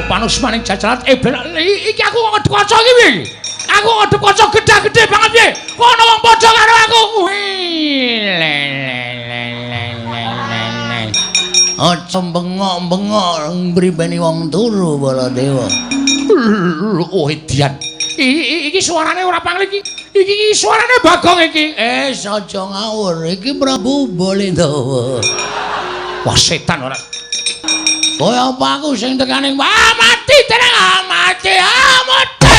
panus maning jajalan iki aku ngedep kaca iki piye? Aku ngedep kaca gedhe-gedhe banget piye? Kok ana wong padha karo aku? Aja bengok-bengok mripeni wong turu Baladewa. Oh edian. Iki suarane ora pangling iki. Iki suarane Bagong iki. Aja ngawur, iki Prabu Balendawa. Wah setan ora. Kaya apa aku sing tekaning mati tenang mati mati.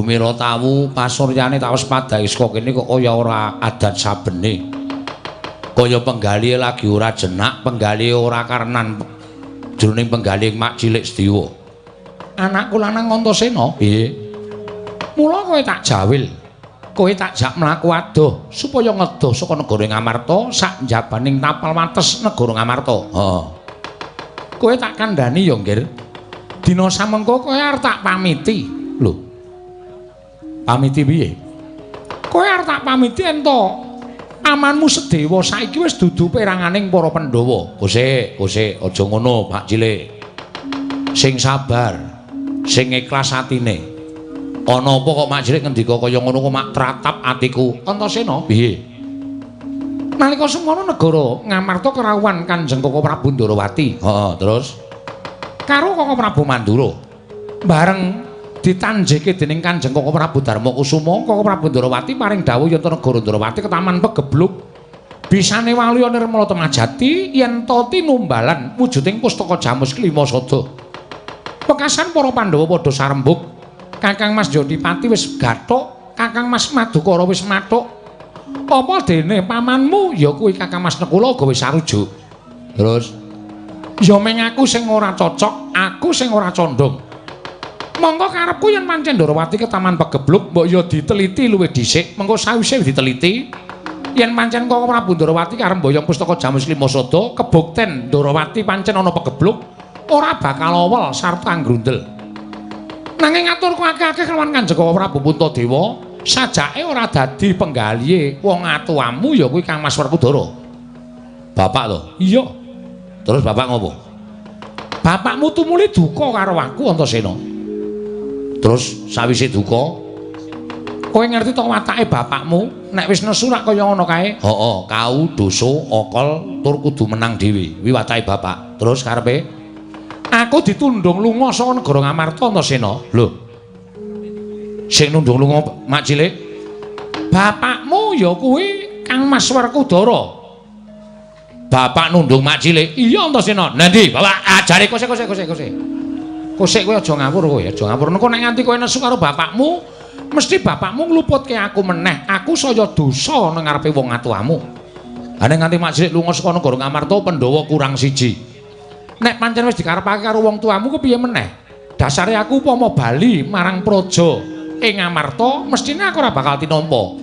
Mira tawu pasuryane tak wis padhais kok kene kok kaya ora adat sabene. Kaya penggali lagi ora jenak, penggali ora karenan jroning penggali mak cilik Sedewa. Anakku lanang Antasena, piye? Mula kowe tak jawil. Kowe tak jak mlaku adoh supaya ngedoh saka negara Ngamarta sak njabaning tapal wates negara Ngamarta. Heeh. Kowe tak kandhani ya, Nggir. Dina samengko kowe arep tak pamiti. Lho. Pamiti piye? Kowe arep tak pamiti ento amanmu Sedewa saiki wis dudu peranganing para Pandhawa. Kosek, aja ngono, Pak Cilik. Sing sabar, sing ikhlas atine. Ana apa kok Mak Cilik ngendika kaya ngono kok mak tratap atiku. Antasena, piye? Nalika semono negara Ngamarta kerawuhan Kanjeng Koko Prabu Ndarawati. Heeh, terus karo Koko Prabu Mandura. Bareng ditanjeke dening Kanjeng Koko Prabu Darmakusuma, Koko Prabu Ndarawati paring dawuh yen negara Ndarawati ketaman pegebluk bisane waluya nirmala temajati yen ta tinumbalan wujuding pustaka Jamus Klima Sada. Pekasan para Pandhawa padha sarembug. Kakang Mas Jodipati wis gathuk, Kakang Mas Madukara wis mathuk. Apa dene pamanmu ya kuwi Kakang Mas Nekula gawe sarujuk. Terus ya meng aku sing ora cocok, aku sing ora condong. Monggo karepku yen pancen Ndarawati ke taman pegebluk mbok ya diteliti luwih dhisik, mengko sawise diteliti yen pancen Koko Prabu Ndarawati karep mboyong pustaka Jamus Klima Sada, kebukten Ndarawati pancen ana pegebluk, ora bakal awel sarep anggrundel. Nanging ngaturku akeh-akeh kelawan Kanjeng Koko Prabu Puntadewa, sajake ora dadi penggalihe wong atuwamu ya kuwi Kang Mas Werkudara. Bapak to? Iya. Terus bapak ngopo? Bapakmu tumuli duka karo aku Antasena. Terus sawise duka kowe ngerti to watake bapakmu nek wis nesu rak kaya ngono kae? Heeh, kau dosa okol tur kudu menang dhewe. Kuwi watake bapak. Terus karepe aku ditundung lunga saka negara Ngamarta Antasena. Lho. Sing nundung lunga Mak Cilik. Bapakmu ya kuwi Kang Mas Werkudara. Bapak nundung Mak Cilik. Iya Antasena. Nanti bapak ajare kose. Kosek kowe aja ngawur kowe, aja ngawur. Nek nganti kowe nesu karo bapakmu, mesti bapakmu ngluputke aku meneh. Aku saya dosa nang ngarepe wong atuwamu. Ha nek nganti Mak Cilik lunga saka negara Ngamarta Pandhawa kurang siji. Nek pancen wis dikarepake karo wong tuamu ku piye meneh? Dasare aku upama bali marang praja ing Ngamarta, mestine aku ora bakal tinampa.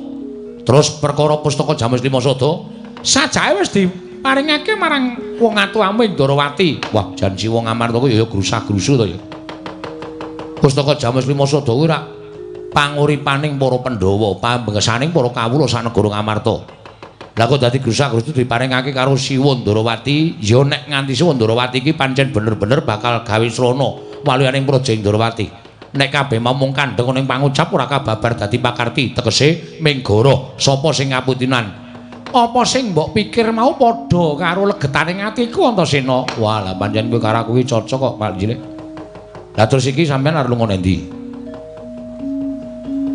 Terus perkara pustaka Jamus Klima Sada, sajake wis diparingake marang wong atuwamu ing Ndarawati. Wah, janji wong Ngamarta ku ya grusah-grusu to ya. Pustaka Jamus Klima Sada kuwi rak panguripaning para Pandhawa, pambengkesaning para kawula sak negara Ngamarta. Lah kok dadi grusak-grusu diparingake karo Siwa Ndarawati, ya nek nganti Siwa Ndarawati iki pancen bener-bener bakal gawe srana waliyaning praja Ndarawati. Nek kabeh mung kandheng ning pangucap ora kababar dadi pakarti, tegese menggara sapa sing ngaputinan. Apa sing mbok pikir mau padha karo legetaning atiku Antasena. Wah, lah pancen kowe karo aku iki cocok kok, Pak Cilik. Lah terus iki sampean arep lunga endi?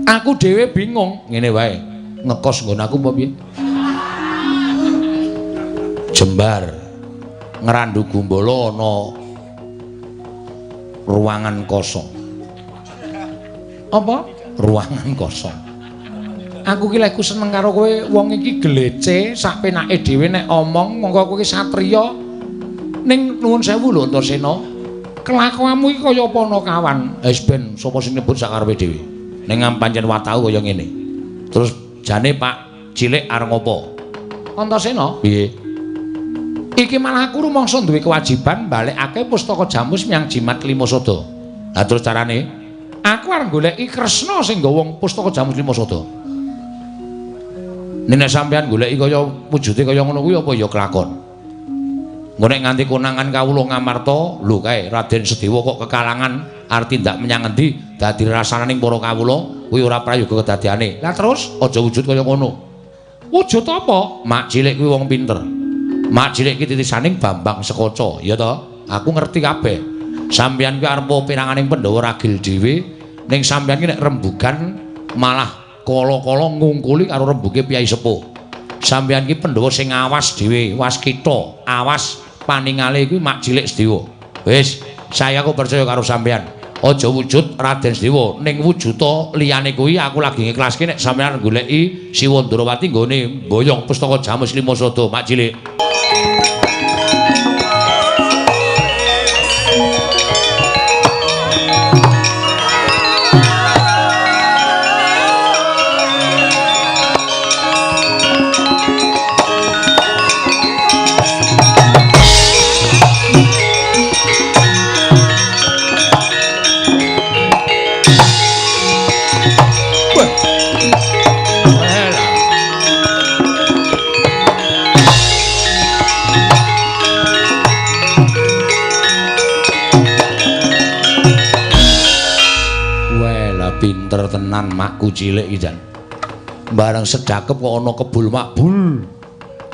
Aku dhewe bingung, ngene wae. Ngekos nggon aku apa piye? Jembar Ngrandu Gumbala ana ruangan kosong. Apa? Ruangan kosong. Aku ki lek seneng karo kowe wong iki glece sak penake dhewe nek omong mongko kowe ki satriya Ning nuwun sewu lho Antasena. Kelakuanmu iki kaya apa ana kawan? Wis ben sapa sing nyebut sakarepe dhewe. Ning pancen wataku kaya ngene. Terus jane Pak Cilik arep ngopo? Antasena, piye? Iki malah aku rumangsa duwe kewajiban balekake pustaka Jamus miyang Jimat Limasada. Lah terus carane aku arep goleki Kresna sing nggawa pustaka Jamus Limasada. Nek sampeyan goleki kaya wujude kaya ngono kuwi apa ya kelakon? Engko nek nganti konangan kawula ngamarta, lho kae Raden Sedewa kok kekalangan arep tindak menyang endi dadi rasananing para kawula kuwi ora prayoga kedadiane. Lah terus aja wujud kaya ngono. Wujud apa? Mak Cilik kuwi wong pinter. Mak Cilik iki titisaning Bambang Sekaca, ya to? Aku ngerti kabeh. Sampeyan kuwi arep piranganing Pandhawa ragil dhewe, ning sampeyan iki nek rembugan malah kala-kala ngungkuli karo rembuge Piyai Sepuh. Sampeyan iki Pandhawa sing awas dhewe, waskita, awas paningale kuwi Mak Cilik Sedewa. Wis, saya aku percaya karo sampeyan. Aja wujud Raden Sedewa, ning wujuda liyane kuwi aku lagi ngiklaske nek sampeyan goleki Siwa Ndrawati nggone mboyong pustaka Jamus Limasada, Mak Cilik. Pinter tenan makku cilik iki jan. Bareng sedakep kok ana kebul makbul.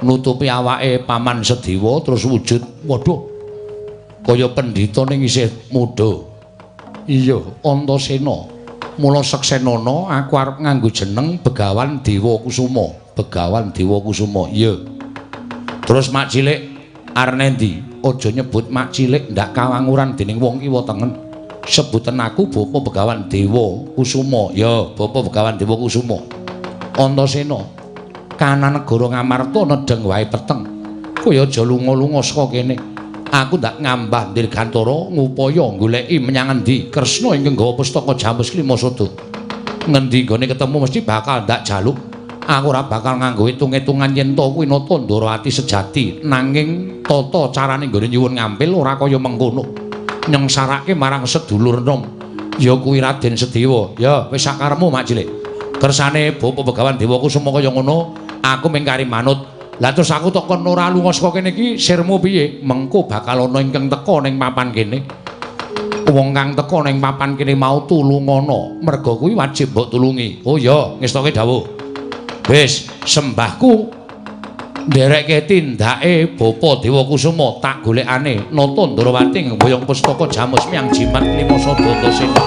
Nutupi awake Paman Sedewa terus wujud. Waduh. Kaya pendhita ning isih muda. Iya, Antasena. Mula seksenana aku arep nganggo jeneng Begawan Dewa Kusuma. Begawan Dewa Kusuma. Iya. Terus Mak Cilik arep endi? Aja nyebut Mak Cilik ndak kawanguran dening wong kiwa tengen. Sebutan aku Bapa Begawan Dewa Kusuma. Ya, Bapa Begawan Dewa Kusuma. Antasena, kana negara Ngamarta nedeng wae peteng. Kowe aja lunga-lunga saka kene. Aku ndak ngambah dirgantara ngupaya goleki menyang endi Kresna ingkang nggawa pustaka Jamus Limasada. Ngendi gone ketemu mesti bakal ndak jaluk. Aku ora bakal nganggo hitung-hitungan yen to kuwi nata Ndrawati sejati, nanging tata carane nggone nyuwun ngampil ora kaya mengkono. Nyengsarake marang sedulur enom ya kuwi Raden Sedewa. Ya wis sakarepmu Mak Cilik. Kersane Bapa Begawan Dewa Kusuma kaya ngono, aku mengkari manut. Lah terus aku tekon ora lunga saka kene iki sirmu piye? Mengko bakal ana ingkang teka ning papan kene. Wong kang teka ning papan kene mau tulungana, merga kuwi wajib mbok tulungi. Oh ya, ngestoke dawuh. Wis, sembahku ndereke tindake Bapa Dewa Kusuma tak golekane nata Ndrawati ngboyong pustaka Jamus miyang Jimat Limasada Antasena.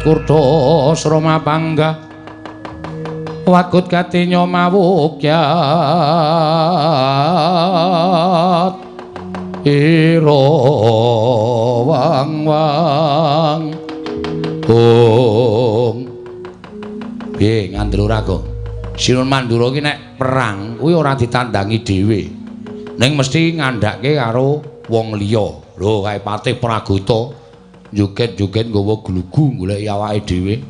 Kurta Srama Pangga wagut katinya mawukyat ira wang-wang piye Ngandura kok Sinun Mandura ki nek perang kuwi ora ditandangi dhewe ning mesti ngandhake karo wong liya lho kae Patih Praguta joget-joget nggawa glugu goleki awake dhewe.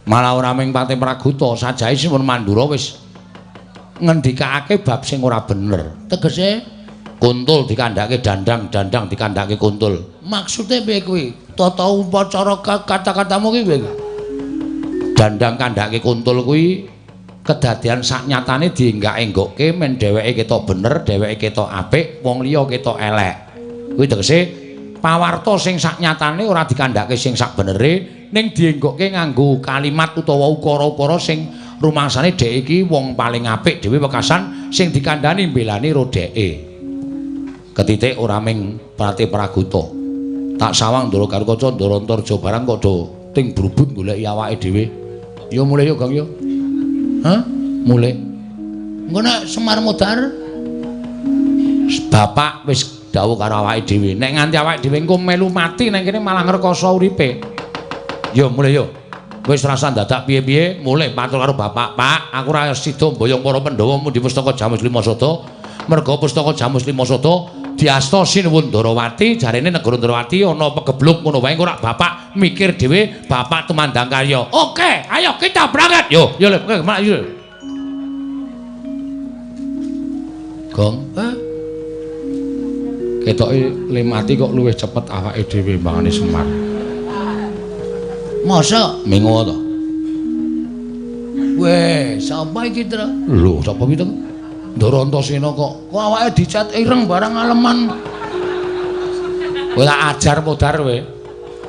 Malah ora mung Patih Praguta, sajahe Sinun Mandura wis ngendikake bab sing ora bener. Tegese Kuntul dikandhake dandang, dandang dikandhake Kuntul. Maksude piye kuwi? tata upacara kata-katamu ki piye? Dandang kandhake kuntul kuwi kedadian saknyatane dienggak-enggokke men dheweke ketok bener, dheweke ketok apik, wong liya ketok elek. Kuwi tegese pawarta sing saknyatane ora dikandhake sing sak benere ning dienggokke nganggo kalimat utawa ukara-ukara sing rumangsane dhek iki wong paling apik dhewe wekasan sing dikandhani mbelani rodheke. Ketitik ora ming Prati Praguta. Tak sawang Ndara Garukaca Ndara Antarja barang kok do ting brubut goleki awake dhewe. Ya mulai yo Gang yo. Hah? Mulai. Engko nek Semar Modar Bapak wis dawuh karo awake dhewe nek nganti awake dhewe engko melu mati nang kene malah ngrekoso uripe. Yo mulai yo. Wis rasa dadak piye-piye mulai matur karo bapak, Pak, aku ora sida mboyong para Pandhawa di Pustaka Jamus Limasada. Merga Pustaka Jamus Limasada diasta Sinuwun Ndarawati, jarene negara Ndarawati ana pegebluk ngono wae engko rak bapak mikir dhewe, bapak tumandang karya. Oke, ayo kita berangkat. Yo Le, mlayu. Gong, ketoke Le mati kok luwih cepet awake dhewe mbangane Semar. masa Mengo to. weh sapa iki Tra? Lho, sapa iki to? Ndara Antasena kok Awake dicat ireng barang aleman. kowe tak ajar modar kowe.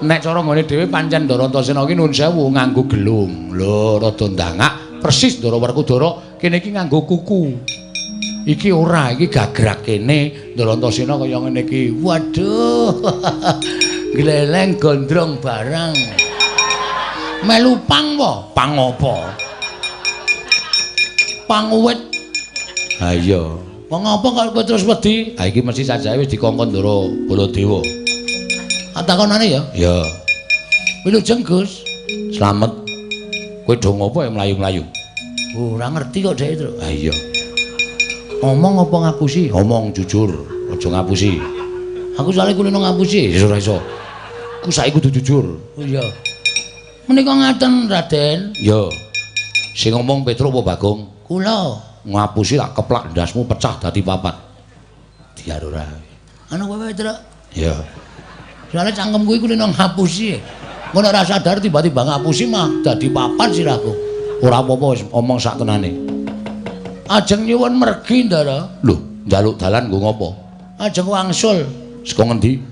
Nek cara nggone dhewe pancen Ndara Antasena iki nuwun sewu nganggo gelung. Lho, rada ndangak persis Ndara Werkudara kene iki nganggo kuku. Iki ora, iki gagrak kene Ndara Antasena kaya ngene iki. Waduh. Gleleng gondrong barang. Melu pang po? Pang apa? Panguwit. Ha iya. Wong apa kok kowe terus wedi? Ha iki mesti sajae wis dikongkon Ndara Baladewa. Atakonane ya. Ya, Wilujeng Gus. slamet. Kowe do ngopo mlayu-mlayu? Ora ngerti kok dhek, Tru. Ha iya. Ngomong apa ngapusi? Ngomong jujur, aja ngapusi. Aku soalnya kulino ngapusi. Wis ora iso. Ku saiki kudu jujur. Oh iya. Menika ngaten Raden. Ya. Sing ngomong Petruk apa Bagong? Kula. Ngapusi tak keplak ndasmu pecah dadi papat. Diar ora. Ana kowe Tru. Ya. Soalnya cangkemku iku kulino ngapusi. Ngono ora sadar tiba-tiba ngapusi mah dadi papat sirahku. Ora apa-apa wis omong sak tenane. Ajeng nyuwun mergi Ndara. Lho, njaluk dalan nggo ngopo? Ajeng wangsul. Saka ngendi?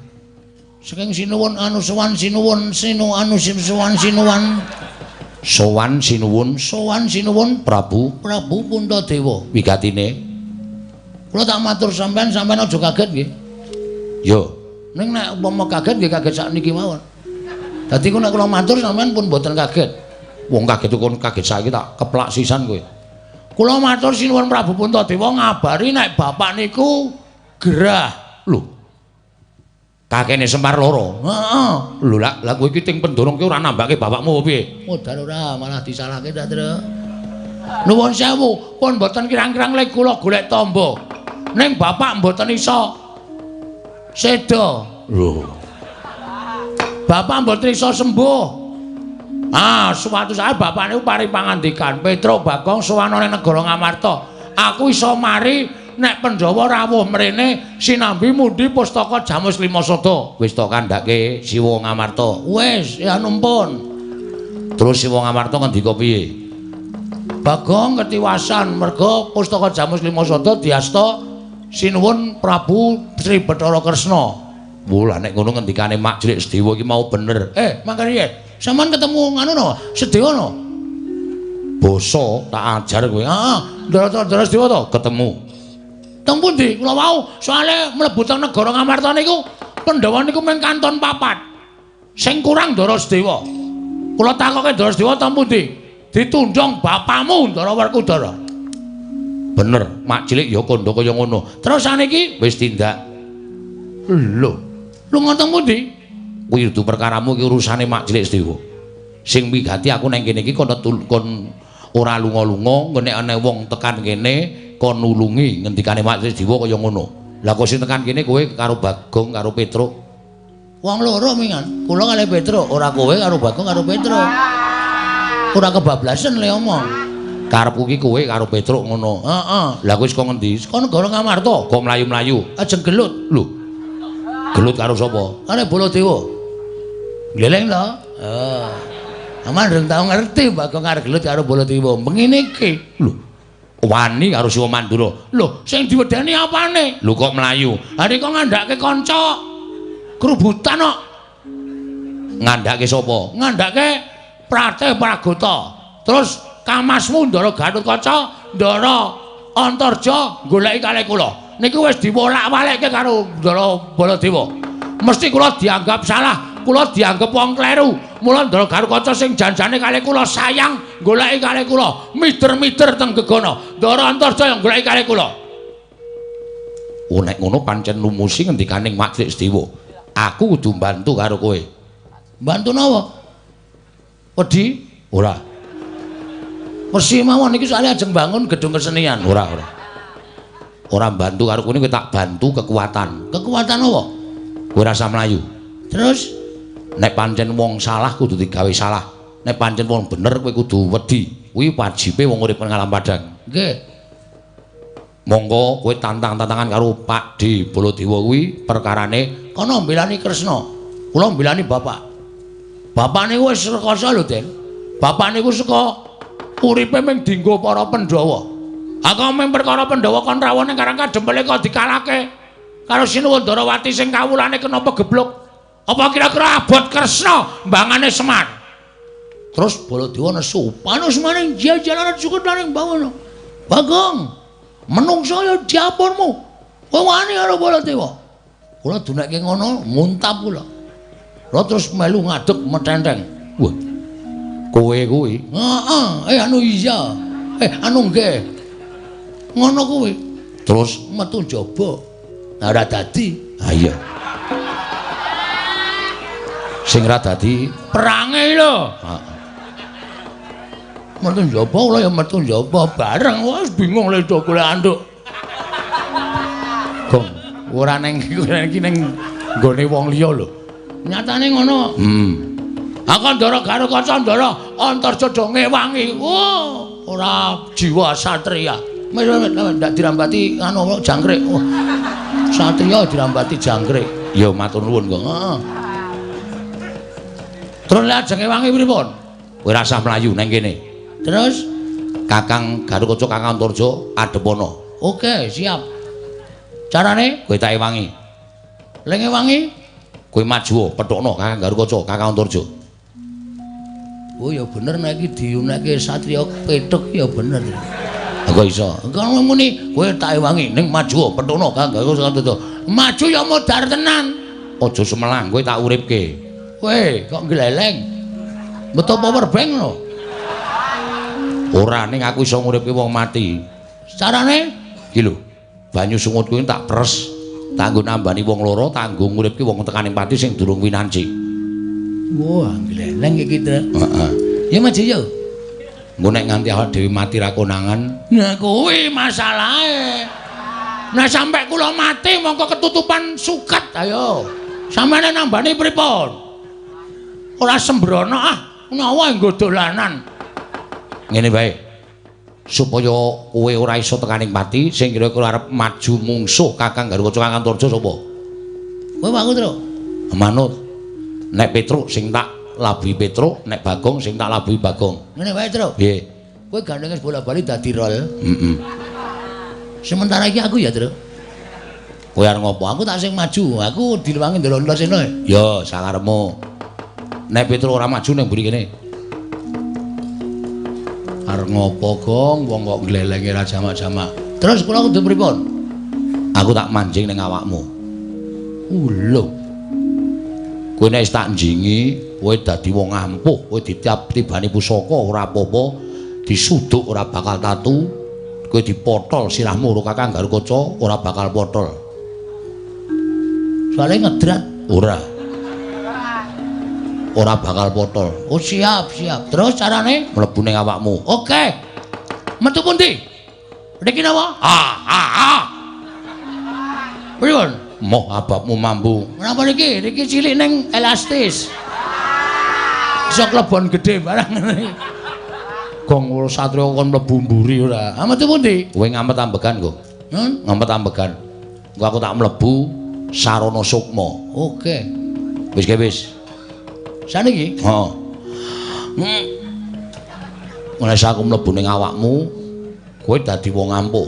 Saking sinuwun anu sowan sinuwun sinu anu sowan sinuwan. Sowan sinuwun Sowan sinuwun Prabu Prabu Puntadewa. wigatine. Kula tak matur sampean aja kaget nggih. Ya. Ning nek umpama kaget nggih kaget sakniki mawon. Dadi ku nek kula matur sampean pun mboten kaget. Wong kaget kon kaget saiki tak keplak sisan kowe. Kula matur sinuwun Prabu Puntadewa ngabari nek bapak niku gerah. Lho. Kakene Semar loro. Heeh. Lho lah kowe iki ting pendorong ki ora nambake bapakmu piye? Modal ora malah disalahke ta, Tru. Nuwun sewu, pun mboten kirang-kirang lek kula golek tamba. Ning bapak mboten iso seda. Lho. Bapak mboten iso sembuh. Suatu saat bapak niku pari pangandikan, Petruk Bagong sowan ning negara Ngamarta. Aku iso mari nek Pandhawa rawuh mrene sinambi mundi Pustaka Jamus Limasada. Wis tok kandhake Siwa Ngamarta. Wis, ya numpun. Terus Siwa Ngamarta ngendika piye? Bagong ketiwasan merga Pustaka Jamus Limasada diasta sinuwun Prabu Sri Bathara Kresna. Wah, nek ngono ngendikane Mak Jlik Sedewa iki mau bener. Mangkane sampean ketemu nganu no, Sedewa no. Basa tak ajar kowe. Heeh, Ndara Sedewa to. Ketemu. Teng pundi? Kula wau soalé mlebu teng negara Ngamarta niku Pandhawa niku mung kanton papat. Sing kurang Ndara Sedewa. Kula takoke Ndara Sedewa teng pundi? Ditunjong bapakmu Ndara Werkudara. Bener, Mak Cilik ya kandha kaya ngono. Terus saniki Wis tindak. lho, lunga teng pundi? Kuwi dudu perkaramu iki urusane Mak Cilik Sedewa. Sing wigati aku nang kene iki kon ora lunga-lunga, nek ana wong tekan kene kon nulungi ngendikane Mak Cilik Sedewa kaya ngono. Lah kok sing tekan kene kowe karo Bagong karo Petruk. Wong loro mingan. Kula kalih Petruk, ora kowe karo Bagong karo Petruk. Ora kebablasan le omong. Karepku iki kowe karo Petruk ngono. Heeh. Lah kowe saka ngendi? Saka negara Ngamarta. Kok mlayu-mlayu? Ajeng gelut. Lho. Gelut karo sapa? Kare Baladewa. Gleleng to? Oh. Aman ndeng tau ngerti Bagong arep gelut karo Baladewa. Mengene iki. Lho. Wani karo Siwa Mandura. Lho, sing diwedeni apane? Lho kok mlayu. Hari kok ngandhake kanca kerubutan kok. Ngandhake sapa? Ngandhake Prate Pragota. Terus Kamasmu Ndara Gatotkaca, Ndara Antarja goleki kalih kula. Niku wis diwolak-walikke karo Ndara Baladewa. Mesti kula dianggap salah, kula dianggap wong kleru. Mula Ndara Gatotkaca sing janjane kalih kula sayang goleki kalih kula, mider-mider teng gegana. Ndara Antarja yang goleki kalih kula. Oh nek ngono pancen lumusi ngendikaning Mak Trik Sedewa. Aku kudu bantu karo kowe. Bantu napa? Wedi? Ora. Mesti mawon iki soalnya ajeng bangun gedung kesenian. Ora. Ora bantu karo kowe tak bantu kekuatan. Kekuatan apa? Kowe rasa mlayu. Terus nek pancen wong salah kudu digawe salah. Nek pancen wong bener kowe kudu wedi. Kuwi wajibe wong urip nang alam padang. Nggih. Monggo kowe tantang-tantangan karo Pak D Baladewa kuwi perkarane kana mbelani Kresna. Kula mbelani bapak. Bapak niku wis rekoso lho, Den. Bapak niku saka uripe ming dienggo para Pandhawa. Aku ming perkara Pandhawa kon rawone karang kadempele kok dikalake karo Sinuwandarawati sing kawulane kena pegeblok. Apa kira-kira abot Kresna mbangane Semar? Terus Baladewa nesu, "Panus maning jalanan cukup laning bawono." Bagong, menungso ya diapunmu. Kowe wani karo Baladewa. Kula dunekke ngono, muntap kula. Kula terus melu ngadeg metenteng. Wah. Kowe kuwi? Heeh, anu iya. Anu nggih. Ngono kuwi. Terus metu njaba. Ora dadi. Ha iya. Sing ra dadi perange lho. Heeh. Metu njaba kula ya metu njaba bareng wis bingung le do golek anduk. Gong, ora ning iki ning nggone wong liya lho. Nyatane ngono. Aku Ndara Gatotkaca, Ndara Antarja do ngewangi. Oh, ora jiwa satria. Ndak dirambati anu jangkrik. Oh. Satria dirambati jangkrik. Ya matur nuwun kok. Heeh. Terus lajeng ngewangi pripun? Kowe rasah mlayu nang kene. Terus Kakang Gatotkaca, Kakang Antarja adepana. Oke, siap. Carane kowe tak ewangi. Lek ngewangi kowe maju pethukno Kakang Gatotkaca, Kakang Antarja. Oh ya bener nek iki diunekke satriya petuk ya bener. Kok iso? Engko muni kowe tak ewangi ning maju pethukno Kakang Gatotkaca. Maju ya modar tenan. Aja semelang kowe tak uripke. Kowe kok gleleng. Metu power bank lho. Ora ning aku iso nguripke wong mati. Carane iki lho. Banyu sungut kuwi tak pres. Tak nggo nambani wong loro, tak nggo nguripke wong tekaning pati sing durung winanci. Wah, gleleng iki to. Heeh. Ya maju yo. Engko nek nganti awak dhewe mati ra konangan. Nah kuwi masalahe. Nah sampe kula mati mongko ketutupan suket ayo. Sampeyan nambani pripun? Ora sembrono nyawa nggo dolanan. Ngene bae. Supaya kowe ora iso tekaning pati sing kira-kira arep maju mungsuh Kakang Gatotkaca, Kakang Antarja sapa? Kowe aku Tru. Manut. Nek Petruk sing tak labuhi Petruk, nek Bagong sing tak labuhi Bagong. Ngene wae, Tru. Nggih. Kowe gandenge bola-bali dadi rol. Heeh. Sementara iki aku ya, Tru. Kowe arep ngopo? Aku tak sing maju. Aku diluwangi ndelok sene. Ya, sakarepmu. Nek Petruk ora maju ning mburi kene. Arep ngopo, Gong? Wong kok glelenge ra jamak-jamak. Terus kula kudu pripun? Aku tak manjing ning awakmu. Lho. Kowe nek tak njingi, kowe dadi wong ampuh, kowe ditibani pusaka ora apa-apa, disuduk ora bakal tatu, kowe dipotol sirahmu karo Kakang Gatotkaca ora bakal potol. Soale ngedrat ora. Ora bakal potol. Oh siap. Terus carane mlebu ning awakmu. Oke. Metu pundi? Niki napa? Pripun? Moh ababmu mambu. Kenapa niki? Niki cilik ning elastis. Iso klebon gedhe barang ngene. Gong satriya kon mlebu mburi ora. Metu pundi? Kowe ngampet ambegan kok. Ngampet ambegan. Engko aku tak mlebu sarana sukma. Oke. Wis. Saniki? Heeh. Mulai aku mlebu ning awakmu, kowe dadi wong ampuh.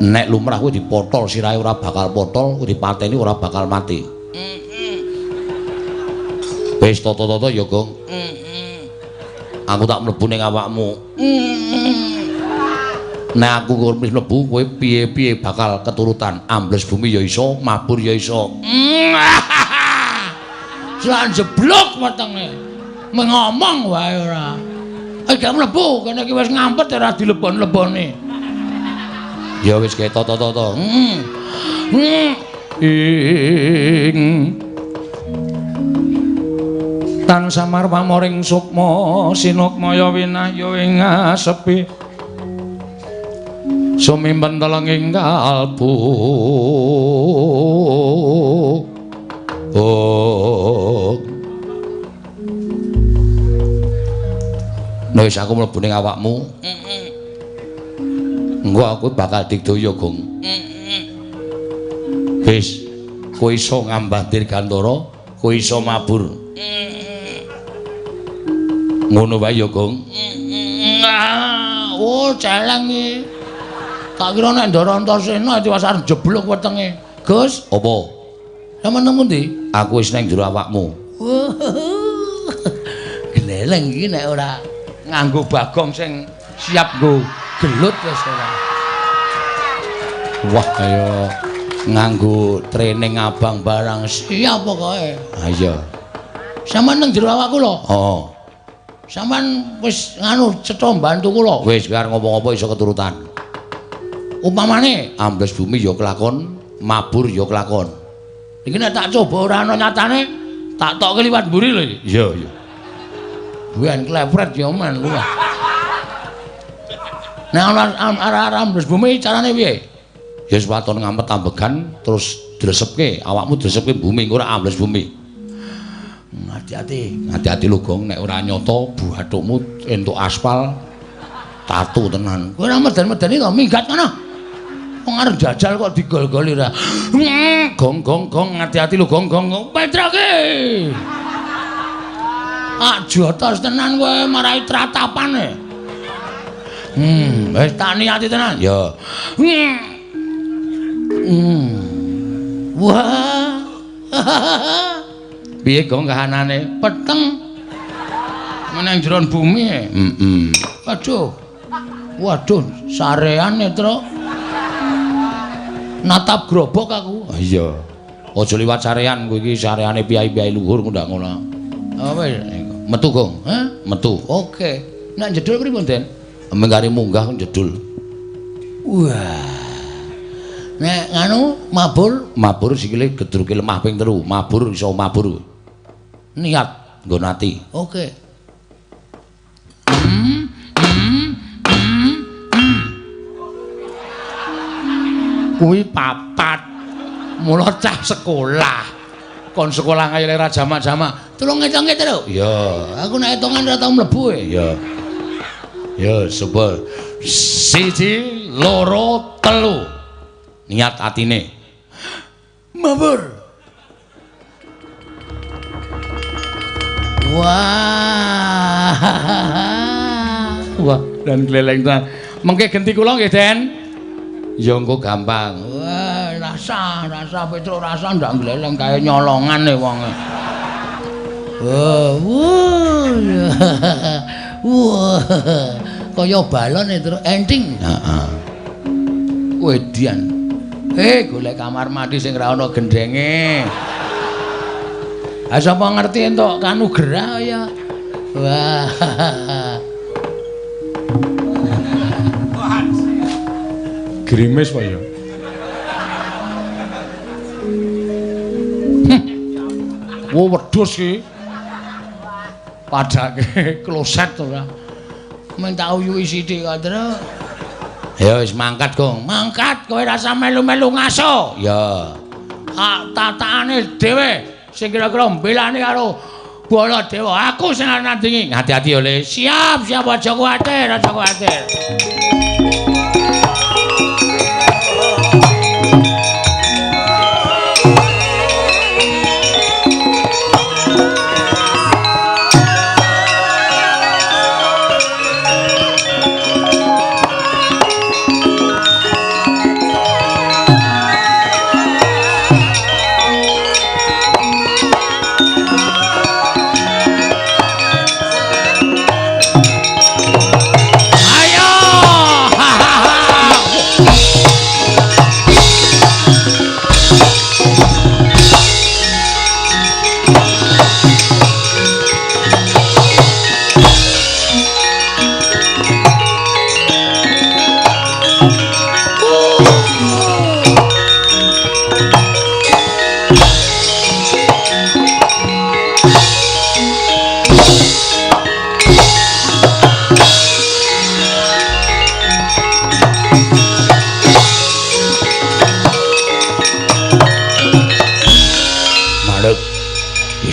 Nek lumrah kowe dipotol sirahe ora bakal potol, kowe dipateni ora bakal mati. Wis toto-toto ya, Gong. Aku tak mlebu ning awakmu. Nek aku wis mlebu kowe piye-piye bakal keturutan. Ambles bumi ya iso, mabur ya iso. Lan jeblok wetenge. Ngomong wae ora. Gak mlebu kene iki wis ngampet ora dilebon-lebone. Ya wis kae toto-toto. Tan samar pamoring sukma sinukmaya winahya ing asepi sumimpen telenging kalbu Nah wis aku mlebu ning awakmu. Engko aku bakal digdaya, Gong. Wis kowe iso ngambah dirgantara, kowe iso mabur. Ngono wae ya, Gong. Oh, celeng iki. Tak kira nek Ndara Antasena diwas arep jeblok wetenge. Gus, Apa? sampean nang pundi? Aku wis nang jero awakmu. Gleleng iki nek ora nganggo Bagong sing siap nggo gelut wis ora. Wah, kaya nganggo training abang barang. Siap pokoke. Ha iya. Sampeyan nang jero awakku lho. Oh. Sampeyan wis nganu cetha mbantu kula. Wis biar ngomong apa iso keturutan. Upamane Ambles bumi ya kelakon, mabur ya kelakon. iki nek tak coba ora ana nyatane, tak tokke liwat mburi lho iki. Iya, iya. Buan klepret ya men kuwi. Nek ana ambles bumi carane piye? Ya sepaton ngampet ambegan terus dresepke, awakmu dresepke bumi engko ora ambles bumi. Hati-hati. Hati-hati lho, Gong, nek ora nyoto buathukmu entuk aspal tatu tenan. Kowe ora meden-medeni to minggat kono. Wong arep jajal kok digol-goli ra. Gong gong gong hati-hati lho gong gong. Petroke. Jotos tenan kowe marai tratapane. Wis tak niati tenan. Ya. Wah. Piye, Gong, kahanane? Peteng. Meneng jeron bumi. Aduh. Waduh, sarean Netro. Natap grobok aku. Oh, iya. Aja liwat sarean kowe iki sareane piyai-piyai luhur ndak ngono. Apa Metu, Gong. Hah? Metu. Oke. Nek jedul pripun, Den? Menggari munggah jedul. Wah. Nek nganu mabur, Mabur sikile gedruke lemah ping 3. Mabur iso mabur. niat. Nggon ati. Oke. Kuwi papat. Mula cah sekolah. Kon sekolah ngayale ra jamak-jamak. Tulung ngitungke terus. Iya. Aku nek hitungan ora tau mlebu e. Iya. Ya, super. 1, 2, 3. Niat atine. Mabur. Wah. Wah, dan gleleng tenan. Mengke genti kula nggih, Den. Ya engko gampang. Wah, rasa Petro rasa ndak gleleng kaya nyolongan e wonge. Wah. Kaya balon itu enting. Heeh. Wedian. Golek kamar mandi sing ra ana gendenge. Ha sapa ngerti entuk kanugrah ya. Wah. Grimis Pak ya. Wo wedhus iki. Padake kloset ora. Men tak uyuhi sithik kok, Tru. Ya wis mangkat, Gong. Mangkat kowe rasa melu-melu ngaso. Ya. Tatakane dhewe sing kira-kira mbelani karo Baladewa. Aku sing nandingi. Hati-hati oleh. Siap aja kuwatir, aja kuwatir.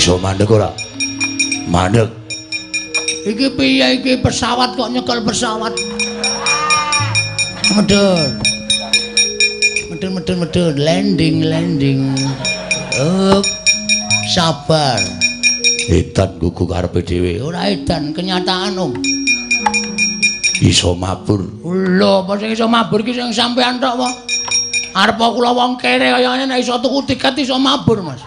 Iso mandeg ora? Mandeg. Iki piye iki pesawat kok nyekel pesawat? Medun landing. Oh, sabar. Edan gugu karepe dhewe. Ora edan kenyataan Iso mabur. Lho, apa sing iso mabur ki sing sampean tok apa? Arep kula wong kere kaya ngene nek iso tuku tiket iso mabur, Mas.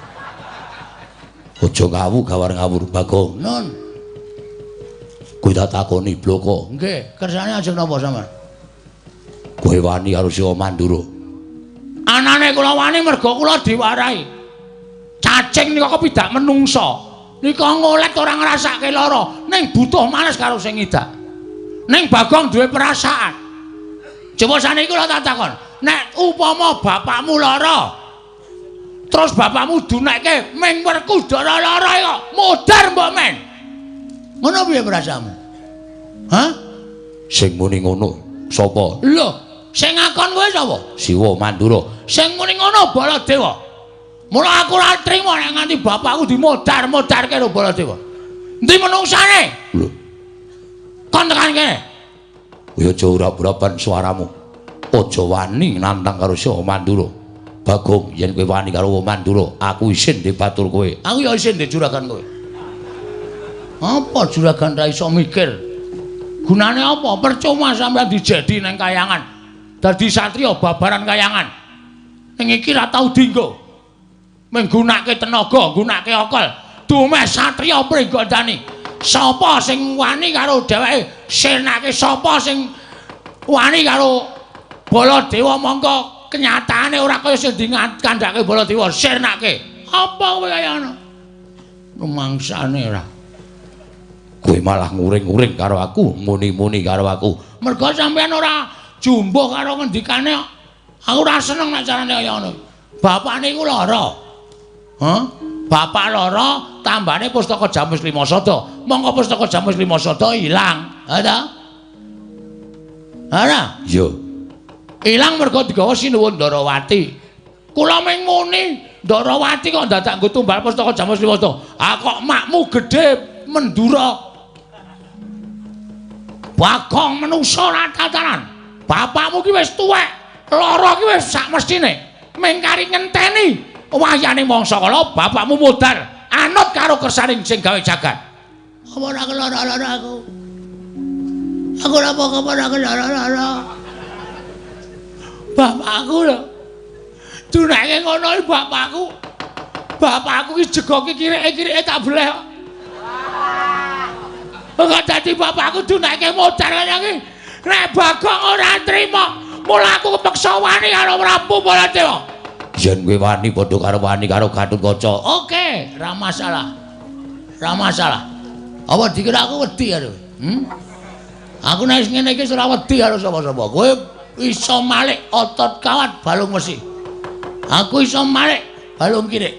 Aja ngawur Bagong. Nun. Kuwi tak takoni bloko. Nggih, kersane ajeng napa sampean? Kowe wani karo Siwa Mandura. Anane kula wani mergo kula diwarai. Cacing nika kepidak menungso. Nika ngolet ora ngrasake lara, ning butuh males karo sing ngidak. Ning Bagong duwe perasaan. Coba saniki kula tak takon, nek upama bapakmu lara, terus bapakmu dunekke ming Werkudara lara kok modar mbok men. Ngono piye perasaanmu? Hah? Sing muni ngono sapa? Lho, sing ngakon kowe sapa? Siwa Mandura. Sing muni ngono Baladewa. Mula aku ora trima nek nganti bapakku dimodar-modarke karo Baladewa. Endi menungsane? Lho. Kon tekan kene. Kowe aja urap-urapan suaramu. Aja wani nantang karo Siwa Mandura. Bagong, yen kowe wani karo Mandura, aku isin dibatur kowe. Aku ya isin ndek juragan kowe. Apa juragan ra iso mikir? Gunane apa? Percuma sampean dijedi nang kayangan. Dadi satriya babaran kayangan. Ning iki ra tau dienggo. Menggunake tenaga, gunake akal. Dumeh satriya pringgandani. Sapa sing wani karo dheweke? Senake sapa sing wani karo Baladewa mongko kenyataane ora kaya sing dikandhake Baladewa senake. Apa kowe kaya ngono? Rumangsane ora. Kowe malah nguring-nguring karo aku, muni-muni karo aku. Mergo sampean ora jumbuh karo ngendikane. Aku ora seneng nek carane kaya ngono. Bapakne iku lara. Hah? Bapak lara, tambane pustaka Jamus Lima Sada. Monggo pustaka Jamus Lima Sada ilang. Ha ta? Ana? Iya. Ilang mergo digawa Sinuwun Ndarawati. Kula mung muni, Ndarawati kok dadak nggo tumbal pustaka Jamus Lima Sada. Ah kok makmu gedhe Mendura. Bagong menungso ra tatanan. Bapakmu ki wis tuwek, lara ki wis sak mestine. Mengkari ngenteni wayane mangsa kala bapakmu modar anut karo kersaning sing gawe jagat. Apa ora kelara-lara aku? Aku ora apa-apa ora kelara-lara. Bapakku lho. Dunake ngono iki bapakku. Bapakku ki jegoke kirike-kirike tak bleh. Kok dadi bapakku dunake modar kaya iki. Nek Bagong ora trima, mula aku kepeksa wani karo Prabu Baladewa. Yen kowe wani padha karo wani karo Gatotkaca. Oke, ra masalah. Ra masalah. Apa dikira aku wedi karo? Aku nek ngene iki ora wedi karo sapa-sapa. Kowe iso malik otot kawat balung mesi. Aku iso malik balung kiri.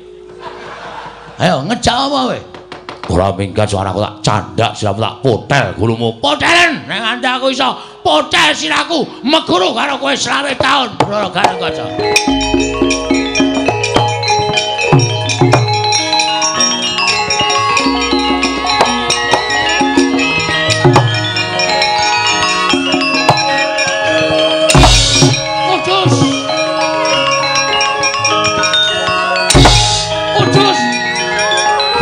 Ayo ngejak apa kowe? Ora minggat suaraku tak candak siramu tak potel gulumu. Potelen nek nganti aku iso potel siraku meguru karo kowe 20 taun Brara Gatotkaca.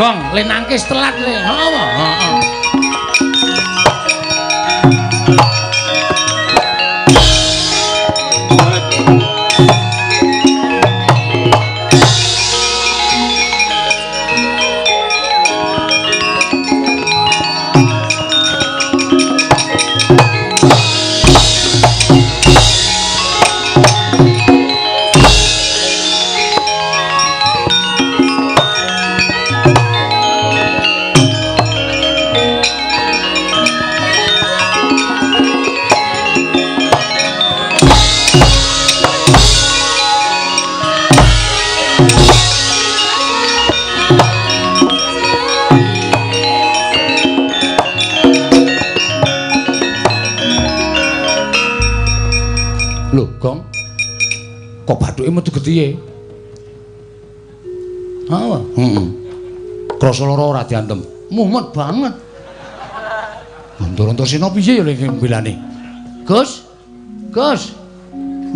Gong, le nangkis telat le. Apa? Heeh. Lho, Gong. Kok bathuke metu getihe? Apa? Krasa lara ora diantem. Mumet banget. Ndara Antarsena piye ya nek mbelani? Gus. Gus.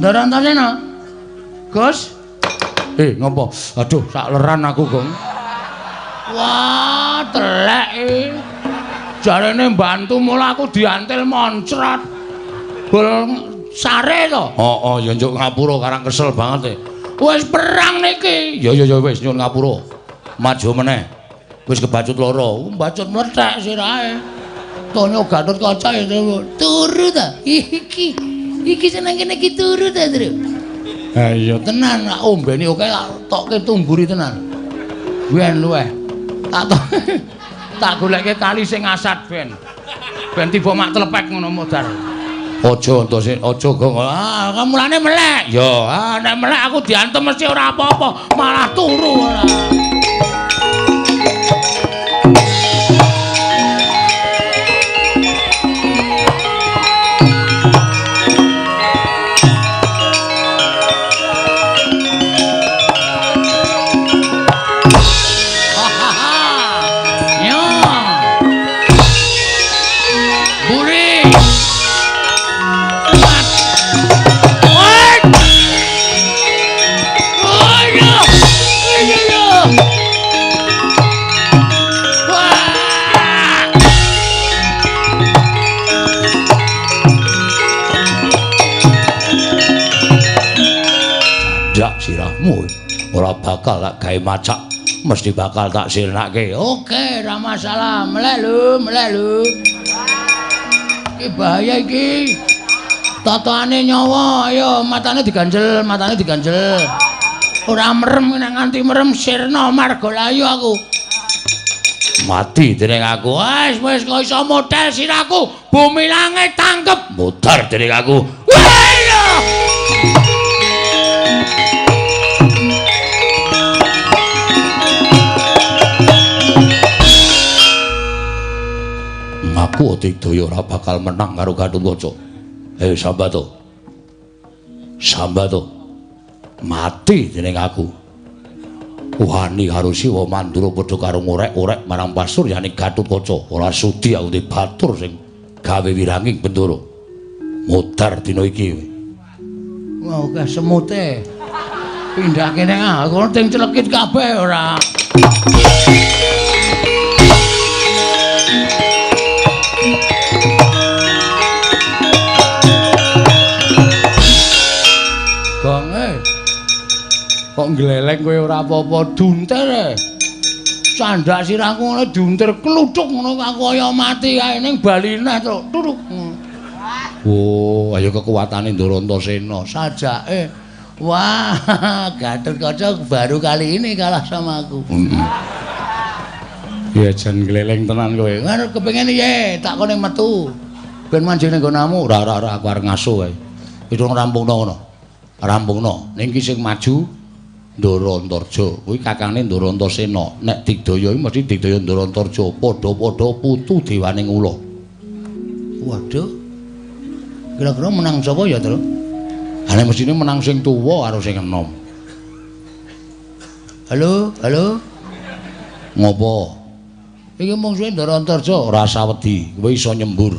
Ndara Antarsena. Gus. Ngopo? Aduh, sak leran aku, Gong. Wah, telek jarene mbantu mula aku diantil moncrat. Bol sare to. Oh, ya njuk ngapura karang kesel banget. Wis perang niki. Ya wis nyuwun ngapura. Maju meneh. Wis kebacut loro. Bacut mlethek sirahe. Tonyo Gatot Kaca turu ta. Iki seneng kene iki turu ta, Tru. Ha iya Tenan, ombeni oke tokke tumburi tenan. Ben luweh. Tak goleke kali sing asat ben. Ben tiba mak telepek ngono modar. Aja Antarsena, aja Gong. Mulane melek. Ya, nek melek aku diantem mesti ora apa-apa, malah turu ora. Ora bakal tak gawe macak, mesti bakal tak sirnake. Oke, ora masalah. Melek lho. Iki bahaya iki. Tatoane nyawa, ayo matane diganjel. Ora merem nek nganti merem sirna margalayu aku. Mati dening aku. Wis kok iso model siraku. Bumi langit tangkep. Mutar dening aku. Aku Digdaya ora bakal menang karo Gatotkaca. Sambato. Mati dening aku. Wani karo Siwa Mandura padha karo ngorek-orek marang pasuryane Gatotkaca. Ora sudi aku batur sing gawe wiranging Bendara. Mutar dina iki. Wah, oke semute. Pindah kene aku ting celekit kabeh ora. Kok gleleng kowe ora apa-apa dunter. Candak sirahku ngono dunter kluthuk ngono aku kaya mati kae ning bali neh to. Turuk. Oh, ayo kekuatane Ndara Antarsena sajake. Wah, Gatotkaca baru kali ini kalah sama aku. Ya jan gleleng tenan kowe. Ngono kepengin ye tak kene metu. Ben manjing ning nggonamu. Ora aku arep ngaso kae. Itu rampungno ngono. Rampungno. Ning ki sing maju Ndara Antarja, kuwi kakange Ndara Antarsena. Nek Digdaya iki mesti Digdaya Ndara Antarja, padha-padha putu dewaning ula. Waduh. Kira-kira menang sapa ya, Tru? Ane mestine menang sing tuwa karo sing enom. Halo. Ngopo? Iki mungsuhe Ndara Antarja. Ora usah wedi, kowe iso nyembur.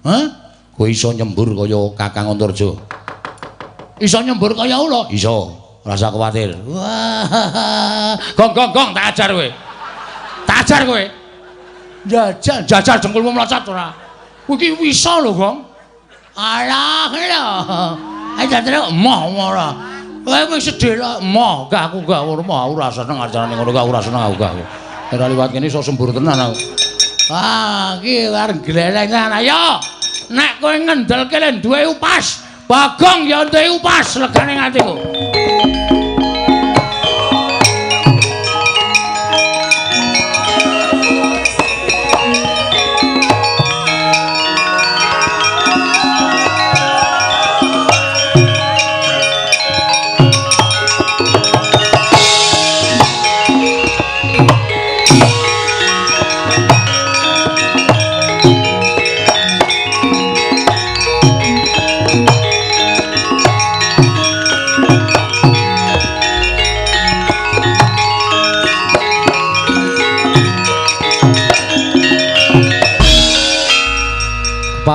Hah? Kowe iso nyembur kaya Kakang Antarja. Iso nyembur kaya ula? Iso. Ora usah kuwatir. Wah. Gong tak ajar kowe. Jajar jengkulmu mlocot ora. Kowe iki wisa lho, Gong. Alah, lho. Ayo jare emoh ora. Kowe wis sedhela emoh, gak aku ora seneng ajarane ngono, gak ora seneng aku gak. Ora liwat kene iso sembur tenan aku. Wah, iki arep glelengan. Ayo. Nek kowe ngendelke le duwe upas, Bagong ya duwe upas legane atiku.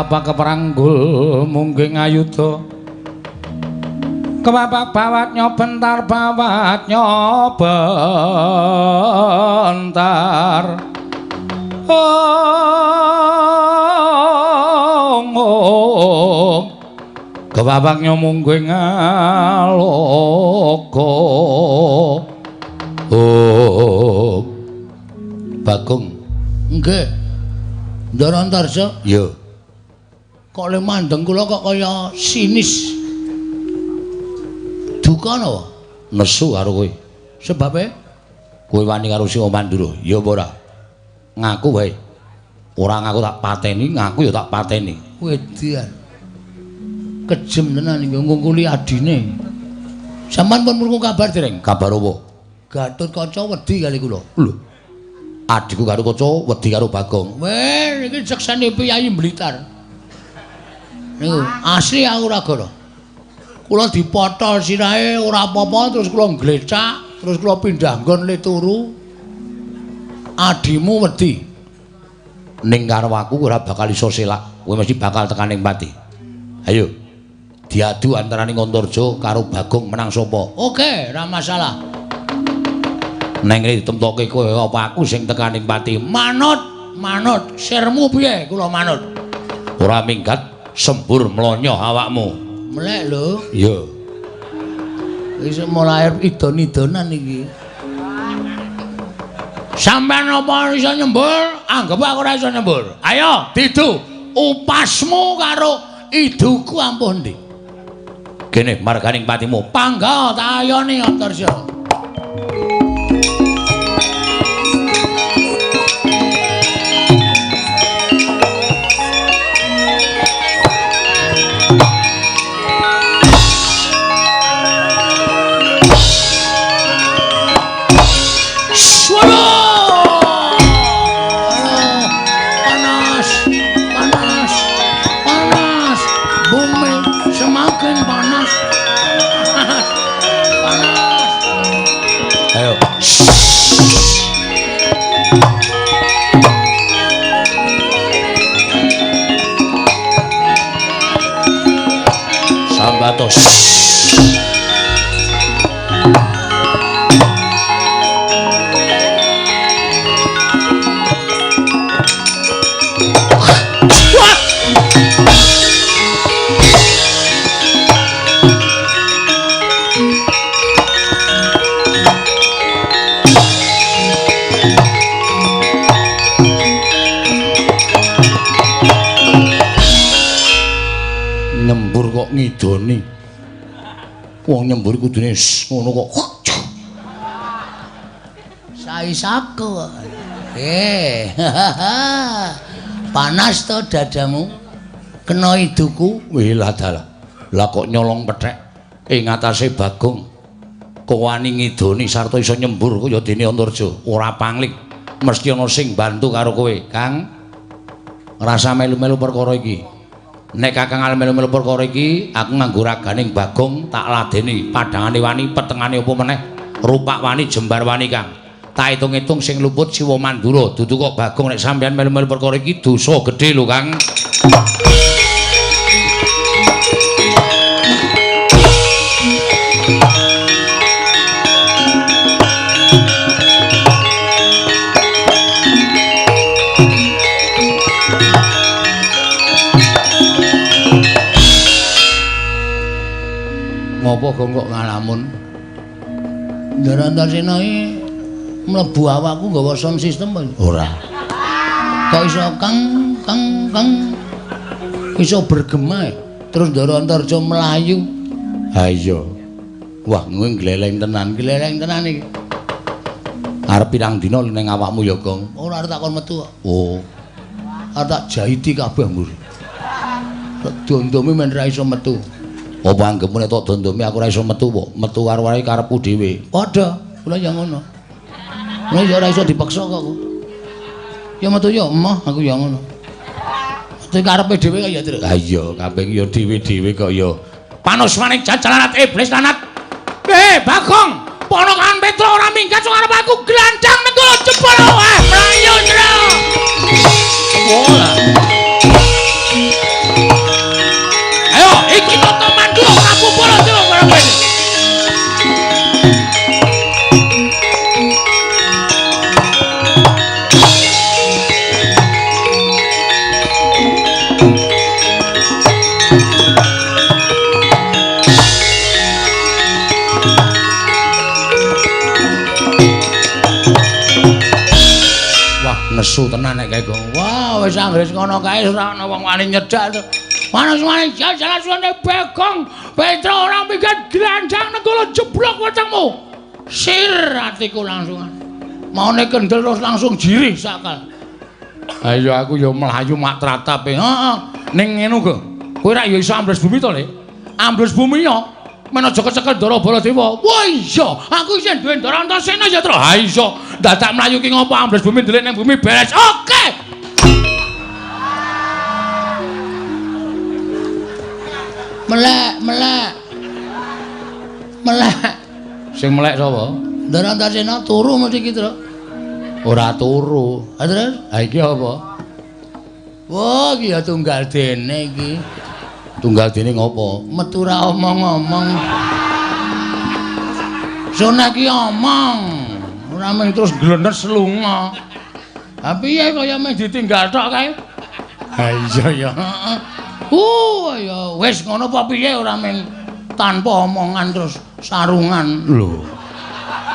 Kebapak keperanggul mungging ayuda kebapak bawat nyobentar kebapak nyomungging aloka Bagong nggih Ndara Antarja ya kok le mandeng kula kok kaya sinis duka napa nesu karo kowe sebabe kowe wani karo Sing Mandura ya apa ora ngaku wae ora ngaku tak pateni ngaku ya tak pateni wedian kejem tenan iki ngungkuli adine sampean pun murung kabar dereng kabar apa Gatotkaca wedi kali kula lho adikku karo Kaca wedi karo Bagong weh iki seksane Piyayi Blitar niku asli aku ora goro kula dipotol sirahe ora apa-apa terus kula nglecak terus kula pindah nggon le turu adimu wedi ning karo aku ora bakal iso selak kowe mesti bakal tekan ning pati ayo diadu antaraning Antarja karo Bagong menang sapa oke ora masalah neng ngene ditemtoke kowe apa aku sing tekan ning pati manut sirmu piye kula manut ora minggat sembur mlonyo awakmu melek lho iya wis mulai idon-idonan iki sampean apa iso nyembur anggap aku ora iso nyembur ayo didu upasmu karo iduku ampun ndi kene marganing patimu pangga tak ayoni Antarja Sambatos nyembur kok ngidoni wong nyembur kudune ngono kok saisaku panas to dadamu kena iduku wih lah kok nyolong pethek ing atase Bagong kok wani ngidoni sarta iso nyembur kok ya dene Antarja ora pangling mesti ana sing bantu karo kowe Kang rasa melu-melu perkara iki nek Kakang melu-melu perkara iki aku nganggo raganing Bagong tak ladeni padhangane wani petengane apa meneh rupak wani jembar wani Kang tak hitung-hitung sing luput Siwa Mandura dudu kok Bagong nek sampeyan melu-melu perkara iki dosa gedhe lho Kang ngopo kok ngalamun Ndara Antarsena iki mlebu awakku nggawa sound system ora kok iso kang iso bergema terus Ndara Antarja melayu ha iya wah kowe gleleng tenan iki arep pirang dina ning awakmu ya Gong ora arep takon metu kok oh arep tak jahiti kabeh mbur dondomi men ra iso metu apa anggepmu nek tok dondomi aku ora iso metu kok metu karo wae karepku dhewe padha kula ya ngono nek ya ora iso dipaksa kok ya metu ya emoh aku ya ngono metu karepe dhewe kok ya terus ha iya kabeh ya dhewe-dhewe kok ya panusmaning jajalanat iblis lanat Bagong ponokan Petro ora minggat sing arep aku glandang metu jebol mlayu jero nesu tenan nek kae Gong. Wah, wis anggres ngono kae ora ana wong wani nyedak to. Manas-manas jalan suwane Bagong. Petro ora mikir glanjang negara jeblok wetengmu. Sir atiku langsung. Maune kendel terus langsung jirih sakal. Ayo aku ya mlayu mak tratape. Heeh. Ning ngene go. Kowe ra ya iso ambles bumi to, Le? Ambles bumi ya. Men aja kecekel Ndara Baladewa. Wah iya, aku isih duwe Ndara Antasena ya, Tru. Ha iso. Dadak mlayu ki ngopo ambles bumi ndelik ning bumi beres. Oke. Melek. Sing melek sapa? Ndara Antasena turu mesti ki, Tru. Ora turu. Ha terus? Ha iki apa? Wah, iki ya tunggal dene iki. Tunggal dene ngopo? Metu ra omong-omong. Sona ki omong. Ora mung terus glenes lunga. Ha piye kaya meh ditinggal tok kae? Ha iya ya. Ya wis ngono apa piye ora mung tanpa omongan terus sarungan. Lho.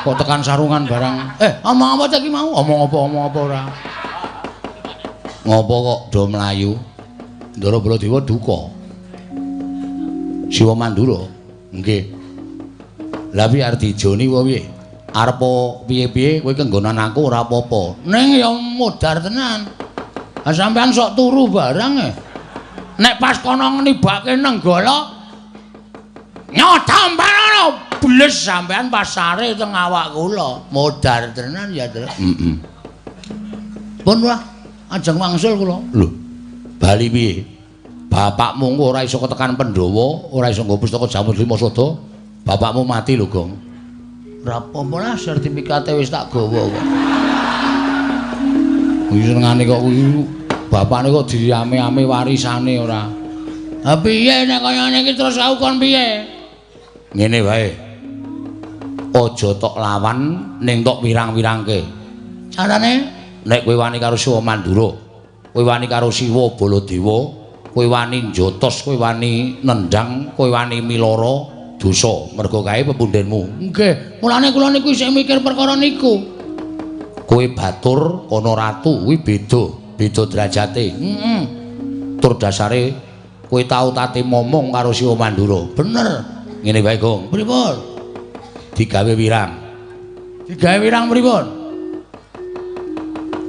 Kok tekan sarungan barang. Omong apa iki mau? Omong apa ora? Ngopo kok do mlayu? Ndara Baladewa duka. Siwa Mandura. Nggih. Lah piye arep dijoni wae piye? Arep piye-piye kowe kenggonan aku ora apa-apa. Ning ya modar tenan. Ah sampean sok turu barang Nek pas kono nibake nenggala nyodomparana bles sampean pas sare teng awak kula. Modar tenan ya, Tru. Heeh. Pun wae ajeng wangsul kula. Lho. Bali piye? Bapakmu ora iso tekan Pandhawa, ora iso nggo pustaka Jamur Lima Sada. Bapakmu mati lho, Gong. Ora apa-apa lah, sertifikate wis tak gawa kok. Wis senengane kok kuwi bapakne kok diame-ame warisane ora. Ha piye nek kaya ngene iki terus aku kon piye? Ngene wae. Aja tok lawan ning tok wirang-wirangke. Carane nek kowe wani karo Siwa Mandura, kowe wani karo Siwa Baladewa, kowe wani njotos, kowe wani nendang, kowe wani miloro dosa mergo kae pepundhenmu. Nggih, mulane kula niku isih mikir perkara niku. Kowe batur ana ratu kuwi beda derajate. Heeh. Tur dasare kowe tau tate momong karo Siwa Mandura. Bener. Ngene wae, Gong. Pripun? Digawe wirang. Digawe wirang pripun?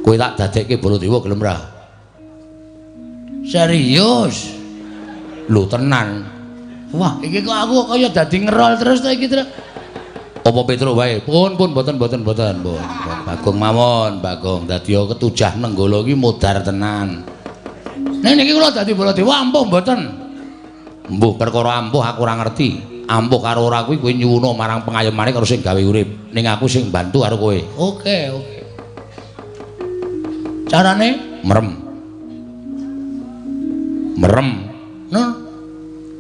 Kowe tak dadekke Baladewa gelem ra? Serius? Lho tenan. Wah, iki kok aku kaya dadi ngerol terus ta iki, Tru. Apa Petruk wae? Pun mboten. Bagong mawon, Bagong. Dadi ketujah nenggala iki modar tenan. Ning niki kula dadi Baladewa ampuh mboten? Mbuh perkara ampuh aku ora ngerti. Ampuh karo ora kuwi kowe nyuwuna marang pengayomane karo sing gawe urip. Ning aku sing bantu karo kowe. Oke. Carane merem. Nah.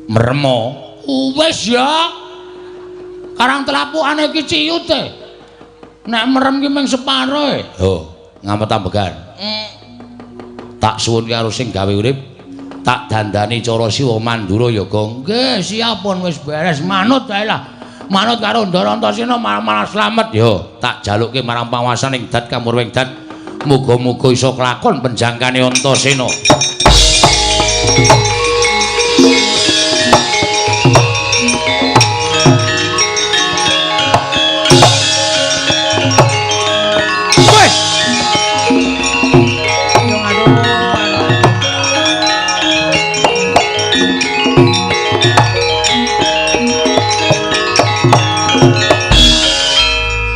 Meremo. Wis ya. Karang telapukane iki ciyut e. Nek merem ki mung separo e. Oh, ngamet ambegan. Tak suwun karo sing gawe urip, tak dandani cara Siwa Mandura ya, Gong. Nggih, siap pun wis beres. Manut ae lah. Manut karo Ndara Antasena malah slamet. Yo, tak jalukke marang panguwasaning Dat Kamurweng Dat. Muga-muga iso kelakon penjangkane Antasena.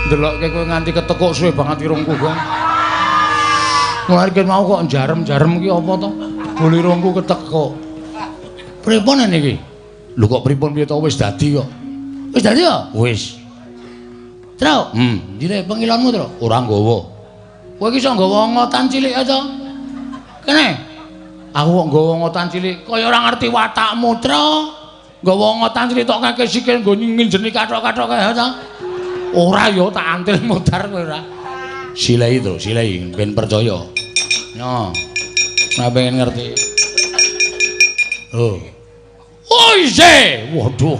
Delokke kowe nganti ketekuk suwe banget irungku, Gong. Mulane mau kok jarem-jarem iki apa to? Boli irungku ketekuk. Pripun niki? Lho kok pripun piye to wis dadi kok. Wis dadi ya? Wis. Tru, jire pengilonmu, Tru? Ora nggawa. Kowe iki iso nggawa ngotan cilik ya to? Kene. Aku kok nggawa ngotan cilik, kaya ora ngerti watakmu, Tru. Nggawa ngotan cilik tok kake sikil nggo nginjeni kathok-kathok kae to. Ora ya tak antil modar kowe ora. Silai to, silai ben percaya. Yo. Nek pengen ngerti. Oh. Uye. Waduh.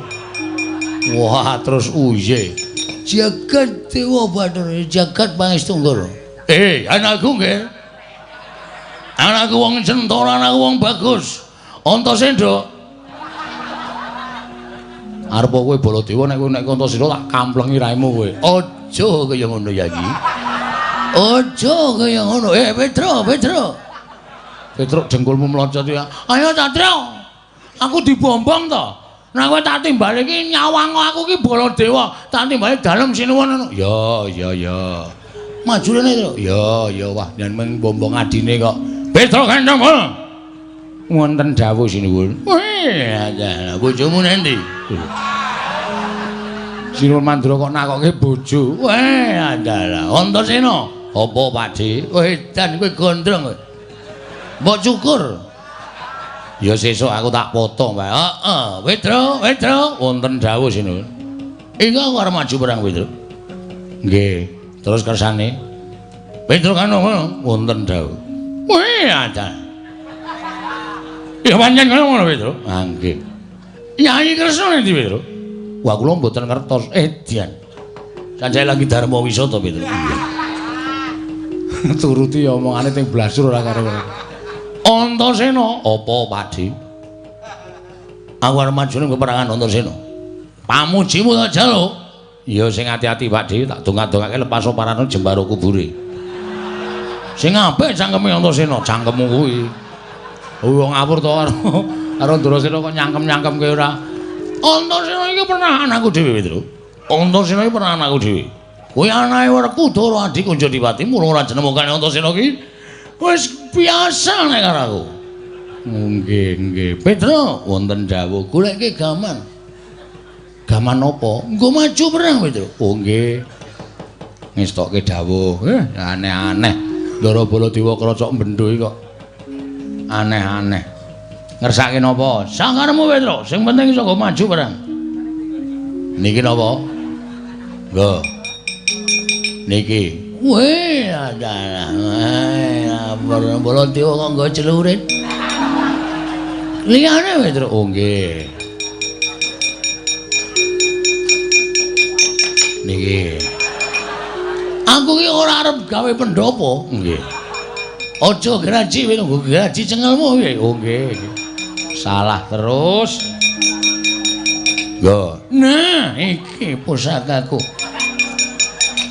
Wah, terus uye. Jagat Dewa Bathara, jagat Pangestu Nggara. Anakku nggih. Anakku wong Centara, anakku wong bagus. Antasena. Arep kowe Baladewa nek kowe nek Antasena tak kamplengi raimu kowe. Aja kaya ngono ya iki. Aja kaya ngono. Petro. Petro jengkulmu mlocot ya. Ayo Satrio. Aku dibombong to. Nek kowe tak timbali iki nyawang aku iki Baladewa, tak timbali dalem sinuwun ngono. Ya. Maju rene to. Ya wah yen mung bombong adine kok. Petro kandhong. Wonten dawuh sinuwun. Wah, bojomu nendi? Sinuwun Mandura kok nakoke bojo. Wah, andalah. Antasena. Apa Pakde? Kowe edan kowe gondrong kowe. Mbok cukur. Ya sesuk aku tak potong wae. Heeh, Petro. Wonten dawuh sinuwun. Iki aku arep maju perang Petro. Nggih. Terus kersane. Petro kan ngono, wonten dawuh. Wah, ada. Ya pancen ngono Petro. Ah nggih. Nyai Kresna endi Petro? Wah kula mboten ngertos. Edian. Sanjay lagi Dharma Wisata Petro. Turuti omongane teng blasur ora karo-karo. Antasena, apa Pakde? Aku arep maju ning peperangan Antasena. Pamujimu tak jaluk. Ya sing ati-ati Pakde, tak donga-dongake lepas oparane jembaro kubure. Sing apik cangkeme Antasena, cangkemmu kuwi. Wong ngawur to karo Antasena kok nyangkem-nyangkemke ora. Antasena iki pernah anakku dhewe, Petro. Antasena iki pernah anakku dhewe. Kuwi anake Werkudara adik Kunjadiwati, mula ora jenemokane Antasena ki wis biasa nek karo aku. Nggih. Petro, wonten dawuh goleke gaman. Gaman apa? Nggo maju perang, Petro. Oh nggih. Ngestokke dawuh. Aneh-aneh. Ndara Baladewa krocok mbendho iki kok. Aneh-aneh. Ngersake napa? Sakaremu Petro, sing penting iso nggo maju perang. Niki napa? Nggo. Niki. Weh, adalah. Baladewa kok nggo celurit. Liyane Petro. Oh nggih. Niki. Aku ki ora arep gawe pendopo. Nggih. Aja graji kowe nggo graji cengelmu piye? Oh nggih. Salah terus. Nggo. Nah, iki pusakaku.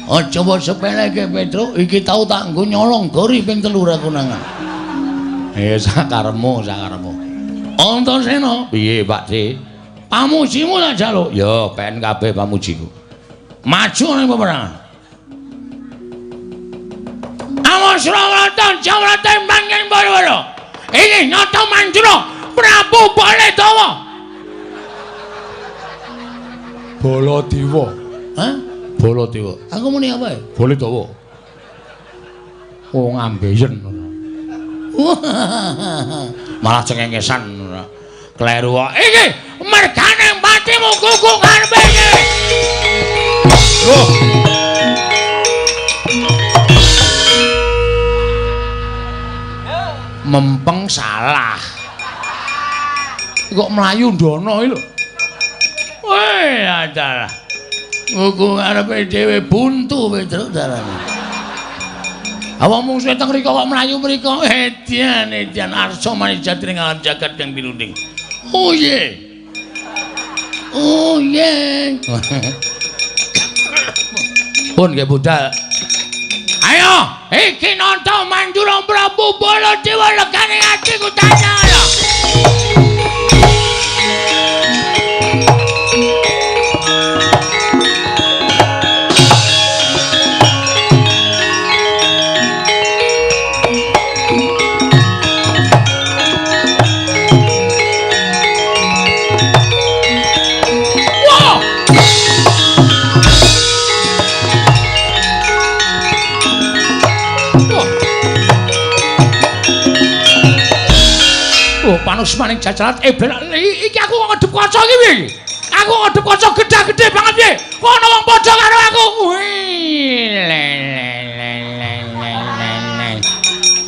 Aja mbok sepeleke Petro, iki tau tak nggo nyolong gori ping 3 aku nangan. Sakaremu. Antasena, piye Pakde? Pamujimu tak jaluk. Ya, pen kabeh pamujiku. Maju ning peperangan. Awas Surakarta, Jawrata manggen boro-boro. Iki nyata Mandura Prabu Baladewa. Baladewa. Hah? Baladewa. Aku muni apa ya? Baladewa. Oh ngambeyen. Malah cengengesan. Kleru kok. Iki mergane patimu kuku ngarepe iki. Mempeng salah. Kok mlayu ndono iki lho. Weh, adalah. Kuku ngarepe dhewe buntu Petro dalane. Awak mungsuhe teng mriko kok mlayu mriko. Edian arsa manijat ning alam jagat kang pilunding. Oh ye. Pun nggih budal. Ayo, iki nonton Mandura Prabu Baladewa legane atiku tanyala. Panusmaning jajaran iki aku kok ngedep kaca iki piye iki? Aku ngedep kaca gedhe-gedhe banget piye? Kok ana wong padha karo aku?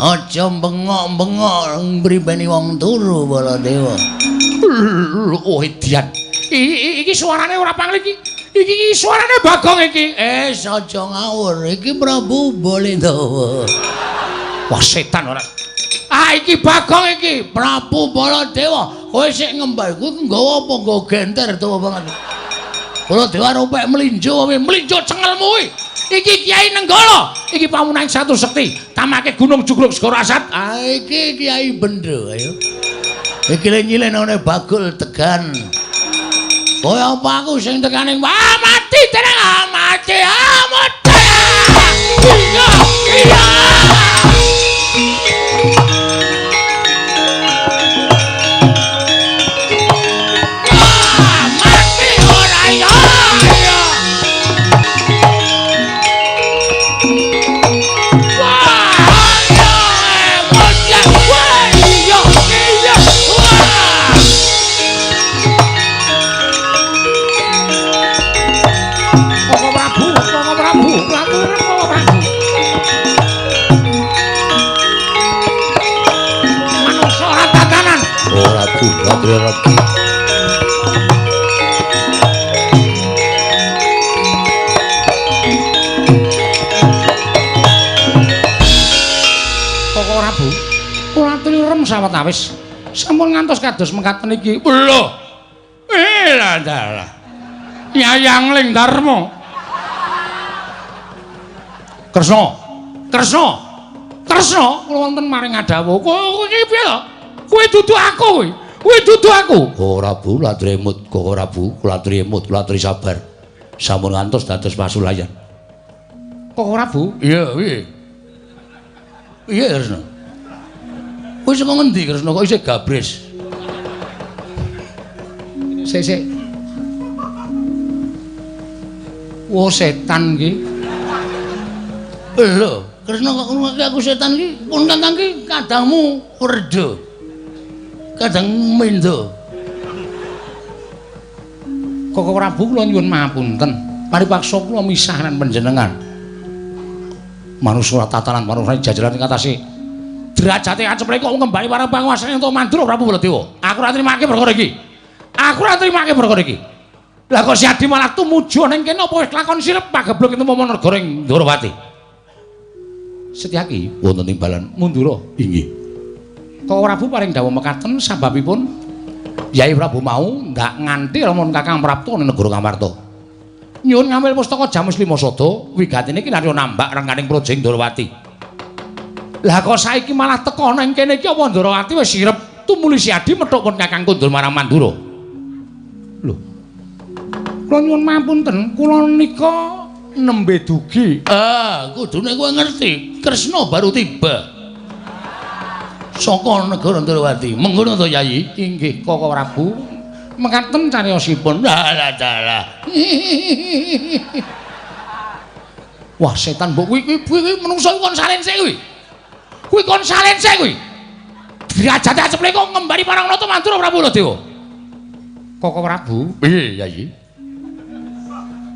Aja bengok-bengok mripeni wong turu Baladewa. Oh edian. Iki suarane ora pangling iki. Iki suarane Bagong iki. Aja ngawur. Iki Prabu Baladewa. Wah setan ora. iki Bagong iki Prabu Baladewa. Kowe sik ngembah kuwi nggawa apa nggawa genter tuwa banget. Baladewa rupek mlinjo cengelmu kuwi. Iki Kiai Nenggala, iki pamunaing Satu Sekti, tamake Gunung Jugruk Segara Asat. Ah iki Kiai Bendho ayo. Iki le nyilenane Bagul Tegan. Kaya apa aku sing tekaning mati tenang mati mati. Iya iya. Mati ora ya. Ratri Regi Koko Prabu Ratri Rem sawetawis sampun ngantos kados mekaten iki lho dalah Yayang Ling Darma Kresna kula wonten maring adawuh kowe iki piye to kowe dudu aku kowe kuwi dudu aku. Prabu Latri Emut, Prabu Latri Emut, Latri sabar. Sampun ngantos dados pasulayan. Prabu? Iya, piye? Piye Kresna? Kowe saka ngendi Kresna kok isih gabres? Sik. Wo setan iki. Lho, Kresna kok ngomongke aku setan iki? Pun Kakang iki kadangmu Werda. Kadang mendo. Koko Prabu kula nyuwun mapunten. Paripaksa kula misahan panjenengan. Manusura tatanan manusura jajaran ing atase derajate acepre kok ngembali marang panguwasane untuk Mandura Prabu Baladewa. Aku ora trimake perkara iki. Lah kok si Adi malah tumuju ning kene apa wis lakon sirep pageblok itu momo negara ing Ndrawati. Setyaki wonten timbalan Mandura inggih. Koko Prabu paring dawuh mekaten sababipun Yai Prabu mau ndak nganti lamun Kakang Prapta ning negara Ngamarta. Nyuwun ngambil pustaka Jamus Lima Sada wigatine iki narya nambak rengganing projeng Ndrawati. Lah kok saiki malah teka ning kene iki apa Ndrawati wis sirep tumuli si Adi methuk pun Kakang Kundul marang Mandura. Lho. Kula nyuwun mapunten, kula nika nembe dugi. Kudune kowe ngerti, Kresna baru tiba. Saka negara Ndrawati. Mengkono to Yai? Inggih, Koko Prabu. Mekaten cariyosipun. Dalah. Wah, setan mbok kuwi menungso kon salen sik kuwi. Kuwi kon salen sik kuwi. Derajate aceple kok ngembari parang nata Mandura Prabu Baladewa. Koko Prabu. Piye, Yai?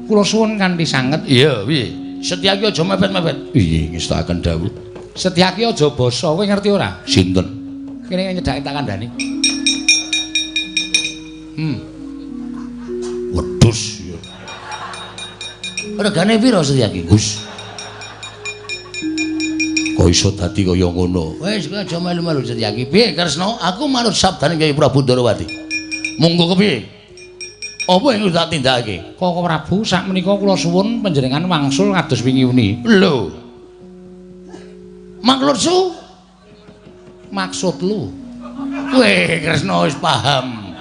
Kula suwun kanthi sanget. Iya, piye? Setyaki aja mepet-mepet. Iya, ngestakaken dawuh. Setyaki aja basa, kowe ngerti ora? Sinten? Kene nyedhaki tak kandhani. Wedhus. Regane pira Setyaki, Gus? Kok iso dadi kaya ngono? Wis aja melu-melu Setyaki. Piye Kresna? Aku manut sabdane Kyai Prabu Ndrawati. Monggo kepiye? Apa yang tak tindakake? Koko Prabu, sakmenika kula suwun panjenengan wangsul kados wingi uni. Lho. Maksudsu? Maksud lu. Weh, Kresna wis paham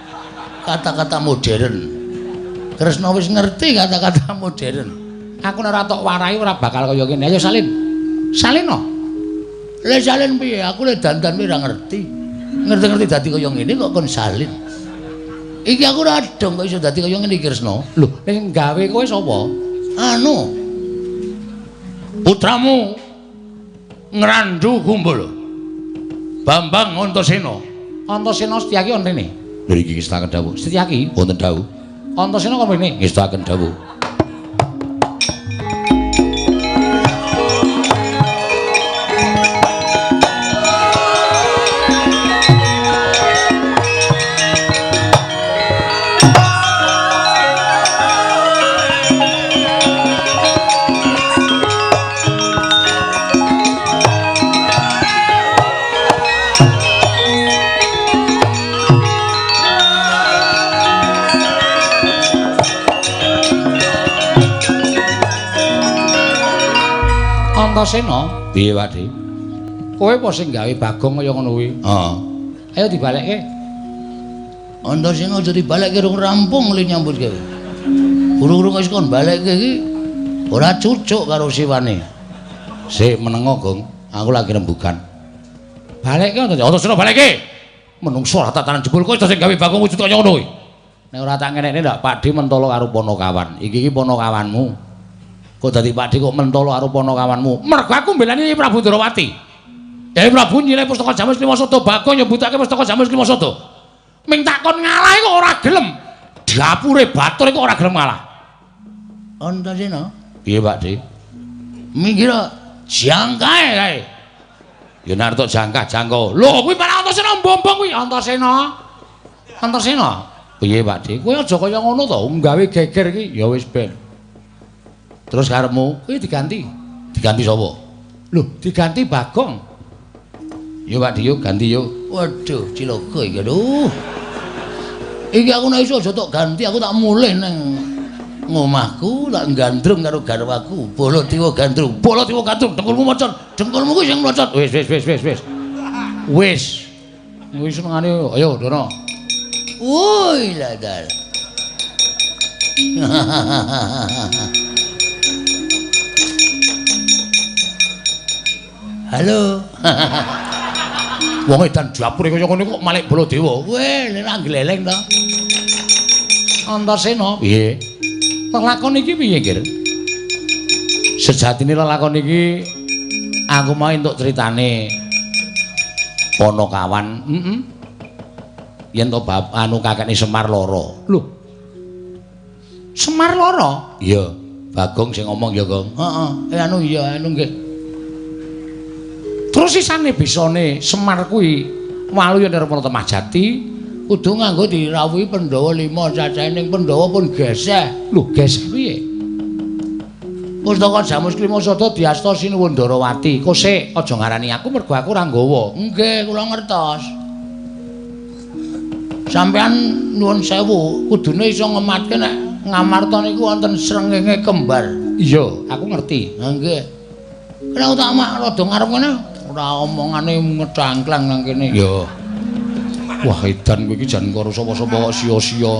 kata-kata modern. Kresna wis ngerti kata-kata modern. Aku nek ora tok warai ora bakal kaya kene. Ayo salin. Salin no. Lah salin piye? Aku le dandan ora ngerti. Ngerti-ngerti dadi kaya ngene kok kon salin. Iki aku ora dong kok iso dadi kaya ngene iki Kresna. Lho, ning gawe kowe sapa? Anu. Putramu Ngrandu Kumbul. Bambang Antasena. Antasena Setyaki wonten rene. Lha iki ngestaken dawuh. Setyaki wonten dawuh. Antasena kok rene ngestaken dawuh. Antasena, piye Pakde? kowe apa sing gawe Bagong kaya ngono kuwi? Heeh. Ayo dibalekke. Antasena aja dibalekke rung rampung li nyambut kowe. Urung-urung wis kon balekke iki ora cucuk karo siwane. Sik menengo, Gong. Aku lagi rembugan. Balekke Antasena balekke. Menungso ora tatanan jebul kowe sing gawe Bagong wujud kaya ngono kuwi. Nek ora tak ngenekne ndak Pakde mentolo karo Ponokawan. Iki ponokawanmu. Kok dadi Pakde kok mentolo karo Ponokawanmu? Mergo aku mbelani Prabu Ndrawati. Ya Prabu nyilih pustaka Jamus Klimasada Bagong nyebutake pustaka Jamus Klimasada. Ming takon ngalah kok ora gelem. Dapure Batur kok ora gelem ngalah. Antasena, Piye Pakde? mikira jangkae kae. Ya narto jangkah jangko. Lho kuwi malah Antasena mbombong kuwi Antasena. Antasena. Piye Pakde? Kowe aja kaya ngono to, nggawe geger iki ya wis ben. Terus karepmu Kuwi diganti. diganti sapa? Lho, diganti Bagong. Yo Pakde yo ganti yo. Waduh, cilaka iki aduh. Iki aku nek iso aja tok ganti, aku tak mulih nang ngomahku tak gandrung karo garwaku. Baladewa gandrung. Baladewa gandrung, dengkulmu mocot. Dengkulmu kuwi sing mlocot. Wis. Wis. Wis senengane ayo Dono. Woi ladal. Halo. Wong edan dapure kaya ngono kok malik Baladewa. Weh, nek gleleng to. Antasena, Piye? lelakon iki piye, Gir? Sejatine lelakon iki aku mau entuk critane Ponokawan. Heeh. Yen to bab anu kakekne Semar lara. Lho. Semar lara? Iya, Bagong sing ngomong ya, Gong. Heeh, anu iya anu nggih. Terus sisane bisane Semar kuwi walu yen arep ana Majati Kudu nganggo dirawuhi Pandhawa 5 cacahe ning Pandhawa pun geseh. lho geseh piye? Pustaka Jamus Klimasada diasta Sinuwun Ndarawati. Kok sik aja ngarani aku mergo aku ora nggawa. Nggih, kula ngertos. Sampeyan nuwun sewu, kudune iso ngematke nek Ngamarta niku wonten srengenge kembar. Iya, aku ngerti. Ha nggih. Nek tak mak rada ngarep ngene, ora omongane ngecangklang nang kene. Yo. Wah, edan kowe iki jan karo sapa-sapa kok sia-sia.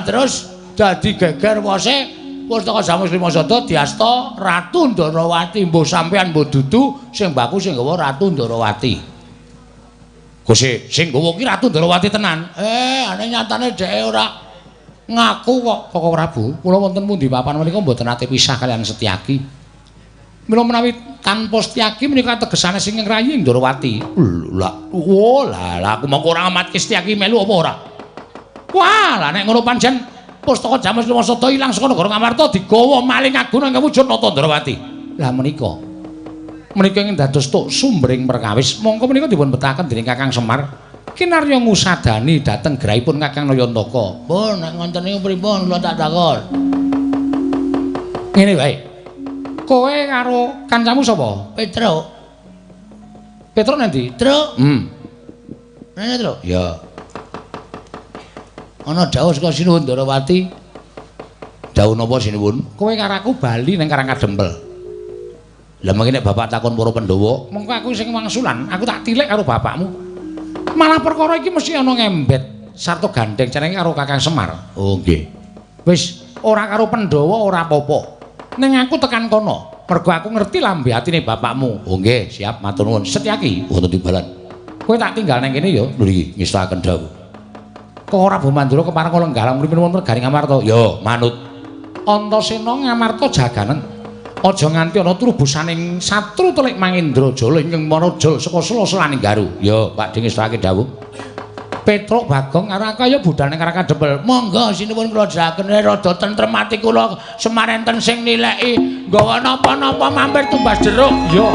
Terus dadi geger wose Pustaka Jamus Klimasada diasta Ratu Ndarawati. Mbuh sampeyan mbuh dudu sing baku sing nggawa Ratu Ndarawati. Kok sing nggawa ki Ratu Ndarawati tenan. Ane nyatane dhek ora ngaku kok. Kok Prabu, kula wonten pundi papan menika mboten ate pisah kalian Setyaki. Mila menawi tanpa Setyaki menika tegesane sing ngrayi Ndarawati. Lah aku mongko ora amatke Setyaki melu apa ora? Wah, lah nek ngono pancen Pustaka Jamus Klimasada ilang saka negara Ngamarta digawa maling agung ing wujud Nata Ndrawati. Lah menika ingkang dados tuk sumbering perkawis, mongko menika dipun betahaken dening Kakang Semar kinarya ngusadani dhateng grahipun Kakang Nayantaka. Pun nek ngoten niku pripun kula tak takon. Ngene wae. Kowe karo kancamu sapa? Petruk. Petruk nanti? Truk. Nene Truk. Ya. Ana dawuh saka Sinuwun Ndarawati. Dawuh napa Sinuwun? Kowe karo aku bali nang Karangkadempel. Lah mengki nek bapak takon para Pandhawa, Mengko aku sing wangsulan, aku tak tilik karo bapakmu. Malah perkara iki mesti ana ngembet sarta gandeng jenenge karo Kakang Semar. oh nggih. Wis ora karo Pandhawa ora apa-apa. Ning aku tekan kono, mergo aku ngerti lambe atine bapakmu. Oh nggih, siap matur nuwun. Setyaki, Wonten timbalan. kowe tak tinggal nang kene ya. Lho iki ngestaken dawuh. Kok ora Bumandura kepareng kala nggalang mripun wonten Garing Ngamarta. Yo, manut. Antasena Ngamarta jaganen. Aja nganti ana trubusaning satru telik Mangindrajala ingkang marajal saka sela-selaning garu. Yo, Pak Ding ngestake dawuh. Petruk Bagong karo kaya budal ning Karangkadempel. Monggo sinuwun kula jagaken rada tentrem ati kula semarenten sing nileki nggawa napa-napa mampir tumbas jeruk. Yo.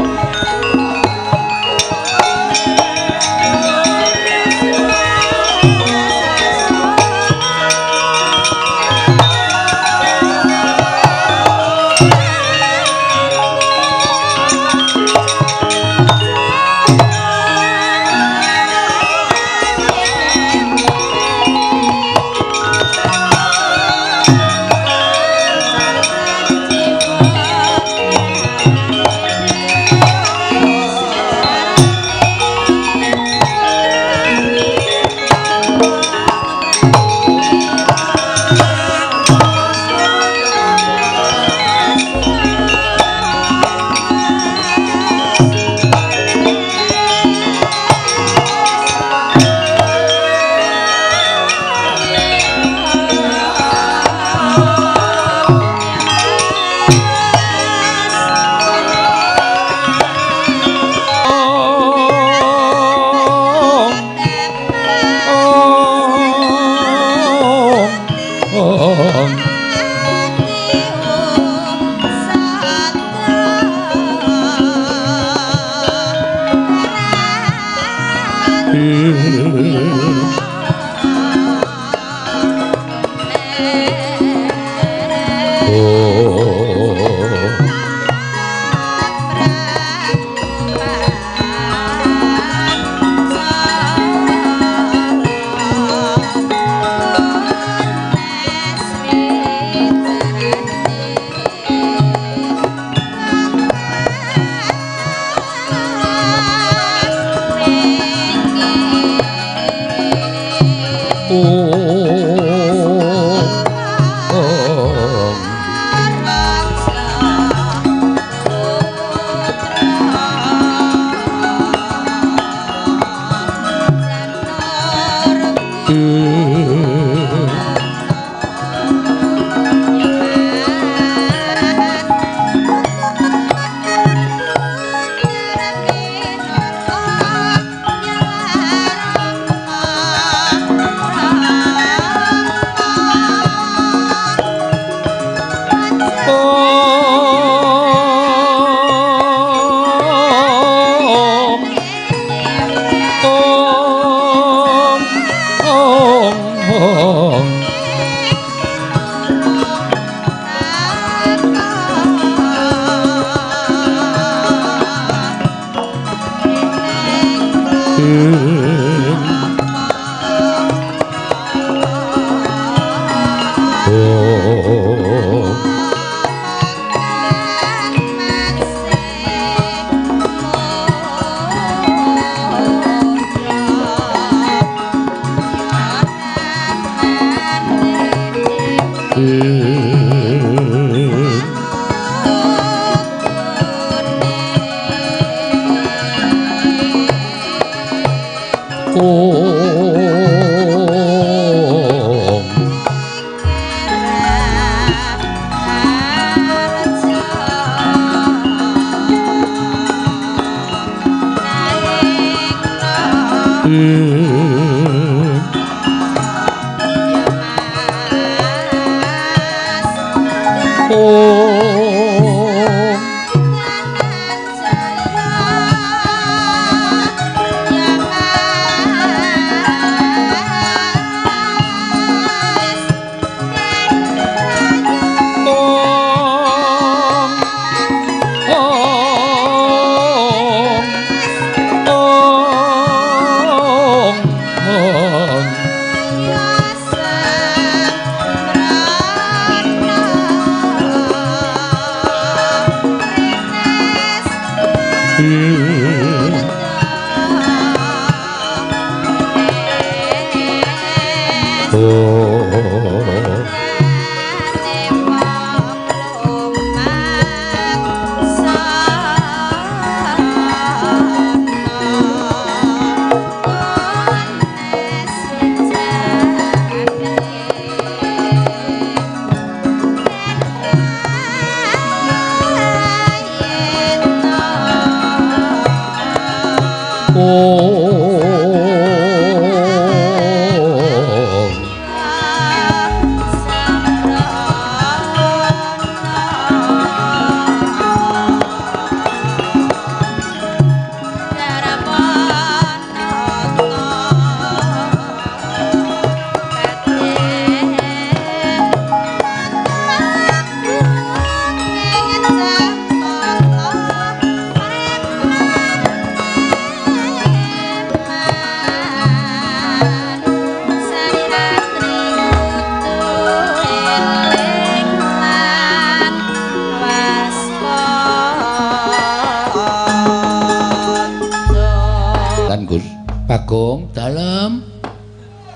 Bagong, dalem.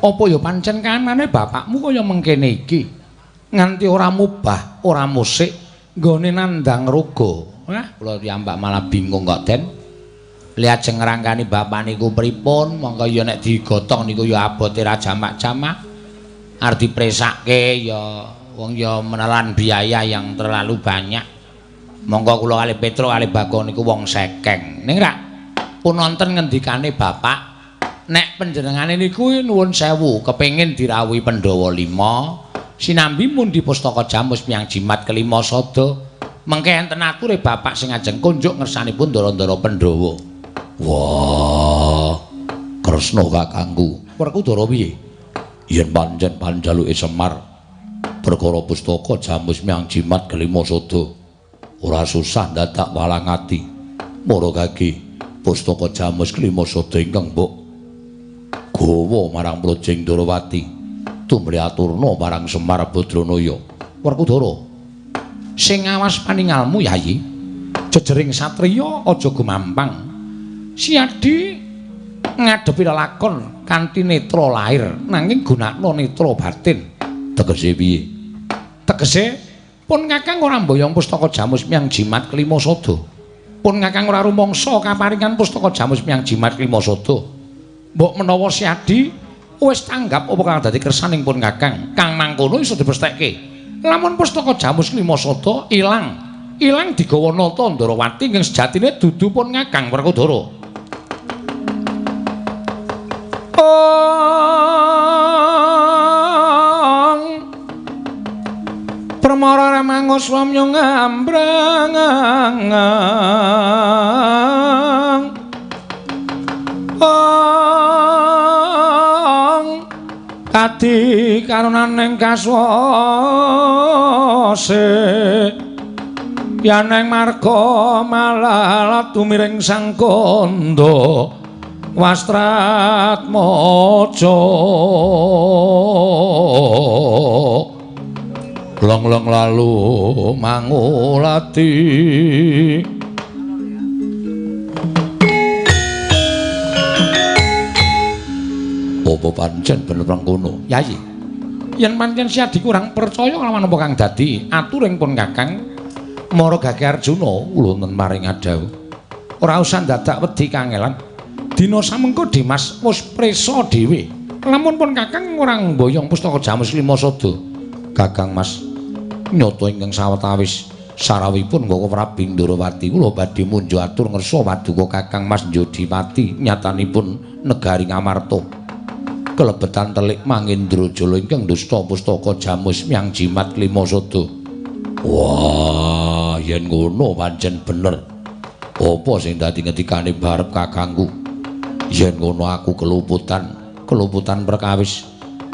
Apa ya pancen kanane bapakmu kaya mengkene iki? Nganti ora mubah, ora musik, nggone nandang ruga. Hah, kula piyambak malah bingung kok, Den. Lihat jeng ngrangkani bapak niku pripun, mongko ya nek digotong niku ya abote ra jamak-jamak. Arep dipresake ya wong ya menelan biaya yang terlalu banyak. Monggo kula kalih Petro kalih Bagong niku wong sekeng. Ning ra pun nonton ngendikane bapak nek panjenengane niku nuwun sewu kepengin dirawuhi Pandhawa 5 Sinambi mundi pustaka Jamus Miang Jimat kelima sada. Mengke enten ature bapak sing ajeng kunjuk ngersanipun Ndara-ndara Pandhawa. Wah, Kresna kakangku. Werkudara piye? Yen pancen panjaluke Semar perkara pustaka Jamus Miang Jimat kelima sada, ora susah dadak walang ati. Mara kaki pustaka Jamus kelima sada ingkang mbok gawa marang Projing Ndrawati tumrap aturna marang Semar Badranaya. Werkudara, sing awas paningalmu Yayi, jejering satriya aja gumampang. Siadi ngadepi lakon kanthi netra lahir nanging gunakna netra batin. Tegese piye? Tegese pun Kakang ora mboyong pustaka Jamus Miang Jimat kelima sada. Pun Kakang ora rumangsa kaparingan pustaka Jamus Miang Jimat kelima sada. Mbok menawa Siadi wis tanggap apa kang dadi kersaning pun Kakang, kang mangkono iso dipesthekke. Lamun pustaka Jamus kelima sada ilang digawa nata Ndrawati ing sejatine dudu pun Kakang Werkudara. Permara remangus wamya ngambrang kadi karunaning kaswase yaneng marga malalat tumiring sang kandha Wastratmaja long-long lalu mangulati. Apa pancen bener mangkono Yayi? Yen pancen Siadi kurang percaya kelawan apa kang dadi aturing pun Kakang Mara Gage Arjuna wonten maring adhawu. Ora usah dadak wedi kangelan. Dina samengko Dimas wis presa dhewe. Lamun pun Kakang ora mboyong pustaka Jamus lima sada. Kakang Mas nyata ingkang sawetawis sarawipun Nggawa Prabu Ndrawati kula badhe munjuk atur ngersa paduka Kakang Mas Jodipati nyatanipun negari Ngamarta. Kelebetan telik Mangindrajala ingkang dusta pustaka Jamus Miang Jimat lima sada. Wah, yen ngono pancen bener. Apa sing dadi ngendikane barep kakangku? Yen ngono aku keluputan perkawis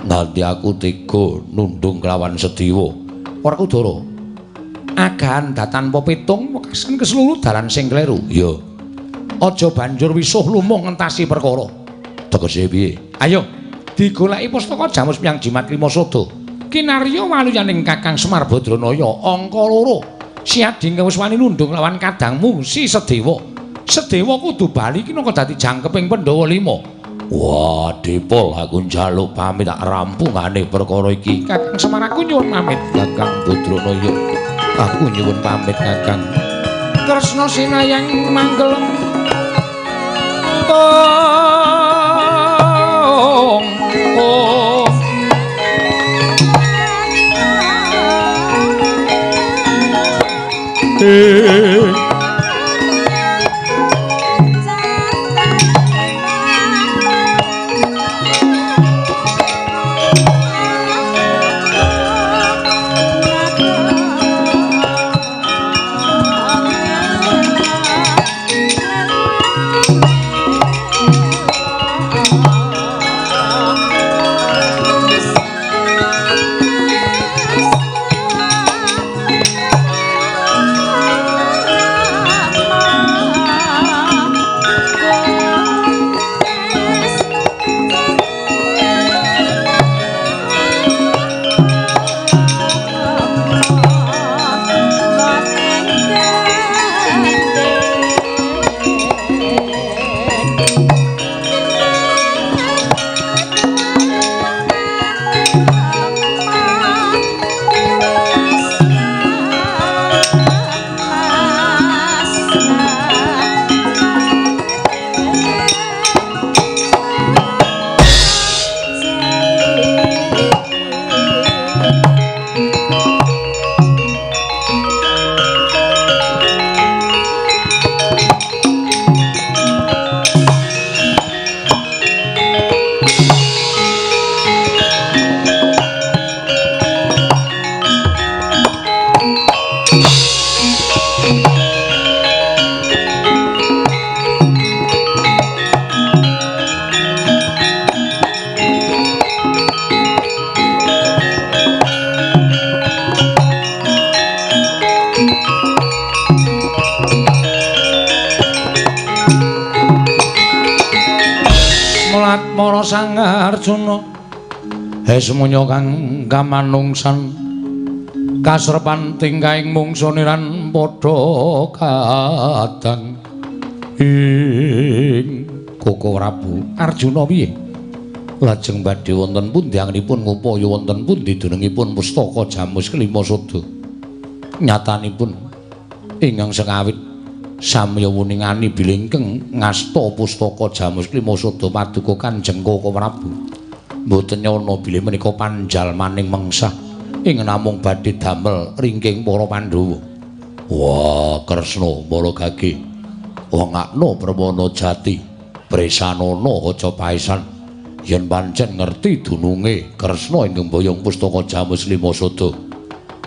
nganti aku tega nundung kelawan Sedewa. Werkudara, agahan tanpa pitung wekasan keseluruh dalan sing kleru. Ya. Aja banjur wisuh lumung ngentasi perkara. Tegese piye? Ayo, digoleki pustaka Jamus Miang Jimat lima sada. Kinarya waluyaning Kakang Semar Badranaya angka 2. Siadi wis wani nundung lawan kadangmu si Sedewa. Sedewa kudu bali ki nangka dadi jangkeping Pandhawa 5. Wah, Dipol aku njaluk pamit tak rampungane perkara iki. Kakang Semar aku nyuwun pamit Kakang Badranaya. Aku nyuwun pamit Kakang. Kresna sinayang manggel. Sang Arjuna Esmunya kang kamanungsan kasrepan tingkahing mungsuniran padha kadang ing Koko Prabu Arjuna piye lajeng badhe wonten pundi anginipun ngupaya wonten pundi dunungipun pustaka Jamus Kelima Sada nyatanipun ingkang sengawit samya wuningani bilengkeng ngasta pustaka Jamus Kelima Sada paduka Kanjeng Koko Prabu mboten nyana bilih menika panjalmaning mengsah ing namung badhe damel ringking para Pandhawa. Wah, Kresna para gage. Wong akna Prawana jati, Bresanana aja paesan. Yen pancen ngerti dununge Kresna ing mboyong pustaka Jamus Kelima Sada,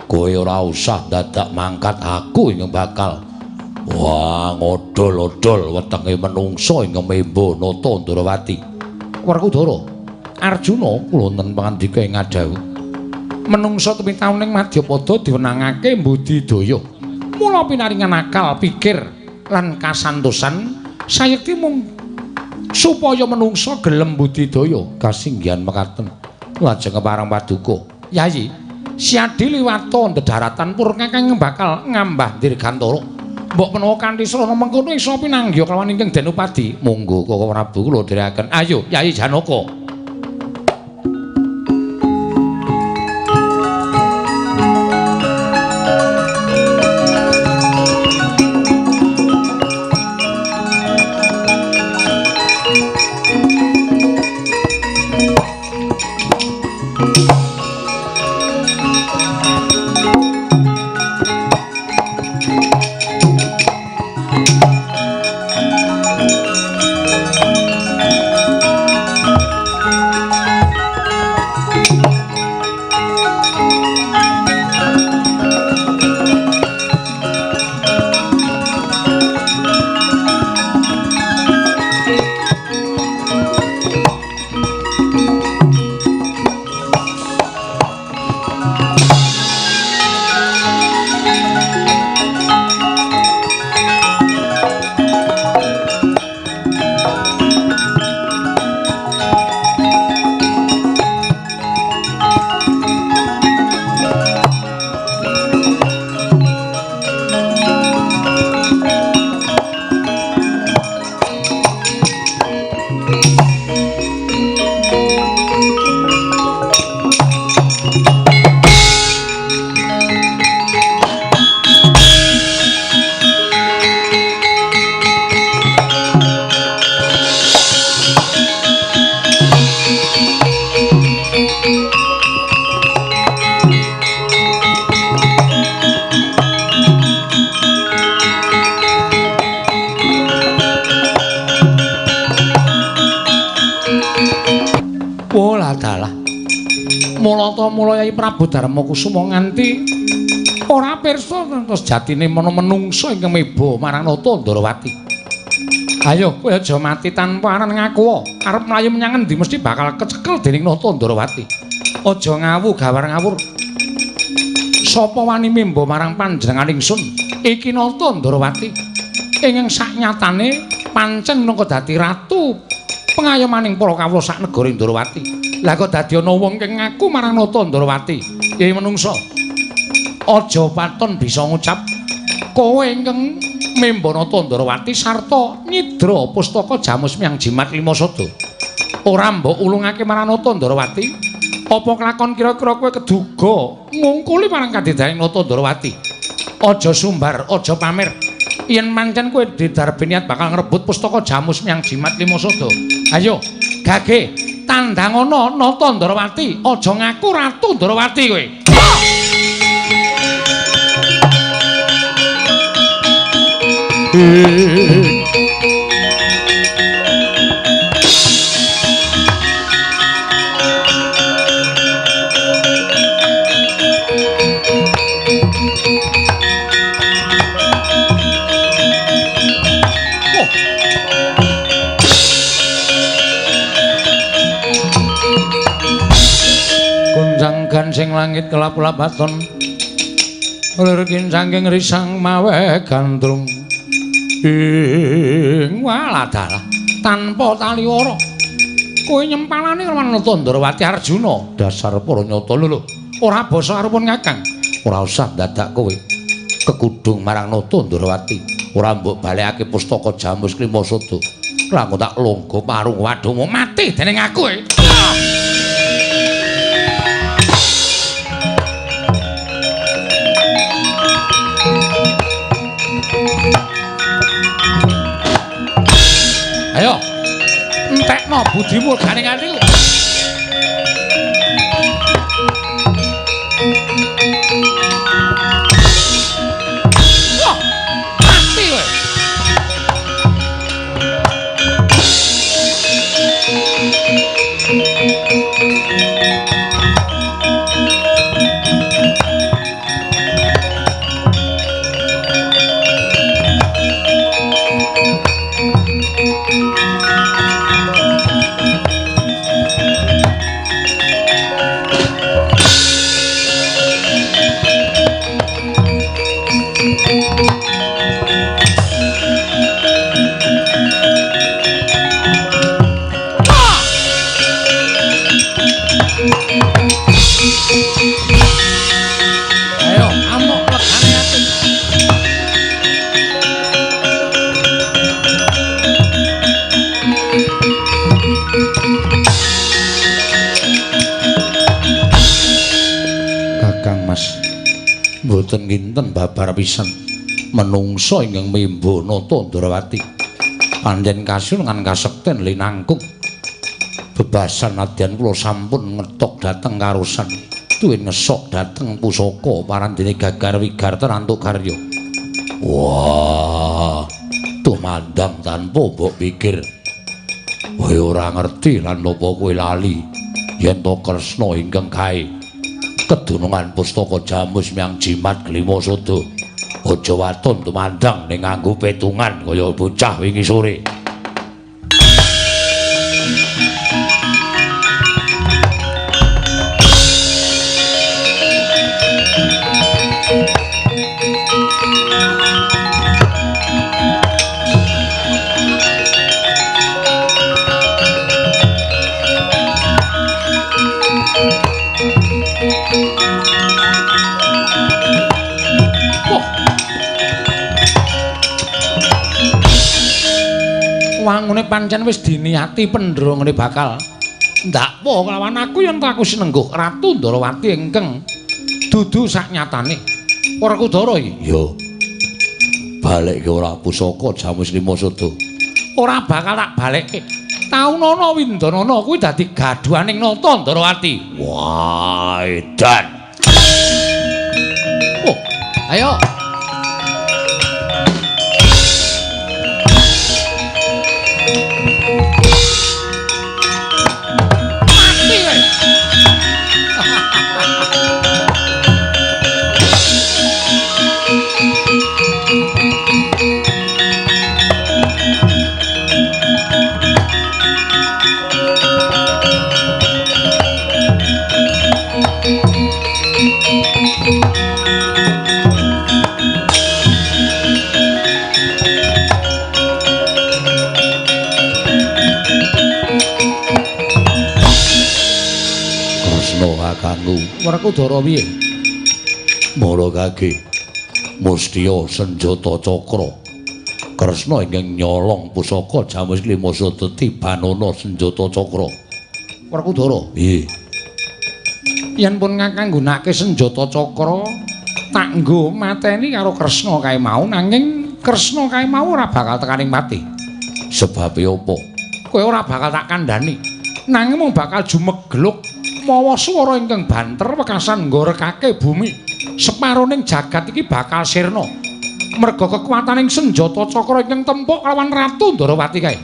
kowe ora usah dadak mangkat aku ing bakal. Wah, ngodol-odol wetenge menungsa ing memba Nata Ndarawati. Werkudara Arjuna kula wonten pangandika ing adhawu. Menungsa tumitauning Madyapada diwenangake mbudidaya. Mula pinaringan akal, pikir lan kasantosan sayekti mung supaya menungsa gelem budidaya kasinggihan mekaten. Lajeng kepareng paduka, Yayi, siadi liwata ndedaratan pur kakang bakal ngambah dirgantara. Mbok menawa kanthi srana mengkono isa pinanggya kelawan ingkang den upadi. Monggo Koko Prabu kula dherekaken. Ayo, Yayi Janaka. Mula Yai Prabu Darmakusuma nganti ora pirsa terus jatine menungsa ingkang meba marang Nata Ndarawati. Ayo kowe aja mati tanpa aran ngaku. Arep mlayu menyang endi mesti bakal kecekel dening Nata Ndarawati. Aja ngawu gawar ngawur. Sapa wani mimba marang panjenengan ingsun? Iki Nata Ndarawati. Ingkang saknyatane pancen minangka dadi ratu pengayomaning para kawula sak negara Ndarawati. Lah kok dadi ana wong kang ngaku marang Nata Ndarawati. Yai menungsa. Aja paton bisa ngucap kowe ingkang mimba Nata Ndarawati sarta nyidra pustaka Jamus Miang Jimat Lima Sada. Ora mbok ulungake marang Nata Ndarawati. Apa kelakon kira-kira kowe keduga ngungkuli marang kadidayang Nata Ndarawati? Aja sumbar, aja pamer. Yen pancen kowe didarbi niat bakal ngrebut pustaka Jamus Miang Jimat Lima Sada. Ayo, gage tandhangono Nata Ndarawati, aja ngaku Ratu Ndarawati kowe. Gansing langit kelap-kelap baton lir saking risang mawe gandrung ing waladara tanpa tali ora Kowe nyempalane karo Tandrawati Arjuna. Dasar para nyata lho. Ora basa karepun Kakang. Ora usah dadak kowe kekudung marang Tandrawati. Ora mbok balekake pustaka Jamus Klimasada. Lah engko tak longgo parung wadhmu Mati dening aku. Ayo. Entekno budimu ganing atiku. Boten nginten babar pisan menungsa ingkang mimbana Tandrawati panjen kasulungan kasekten linangkung bebasan nadyan kula sampun ngetok dhateng karosan duwe ngesok dhateng pusaka parandene gagar wigar terantuk karya. Wah, tumandang tanpa mbok pikir kowe ora ngerti lan napa kowe lali yen to Kresna ingkang kae kedunungan pustaka Jamus miang jimat Klimasada aja waton tumandang ning nganggo petungan kaya bocah wingi sore. Wangune pancen wis diniati Pendro ngene bakal ndak po kelawan aku yen aku sinengguh Ratu Ndrawati ingkang dudu saknyatane. Ora Kudara iki. Ya. Balekke ora pusaka Jamus Klimasada. Ora bakal tak balekke. Taunana Windanana kuwi dadi gaduhaning Nata Ndrawati. Wah, edan. Oh, ayo. Werkudara piye? Mara kage Mustya senjata cakra. Kresna ingkang nyolong pusaka Jamus Klimasada tibanana senjata cakra. Werkudara. Piye? Yen pun Kakang nggunakake senjata cakra, tak nggo mateni karo Kresna kae mau nanging Kresna kae mau ora bakal tekaning mati. Sebab apa? Kowe ora bakal tak kandhani. Nanging mung bakal jumegluk mawa swara ingkang banter wekasan nggorekake bumi. Separoning jagat iki bakal sirna. Merga kekuwataning senjata cakra ingkang tempuk lawan Ratu Ndrawati kae.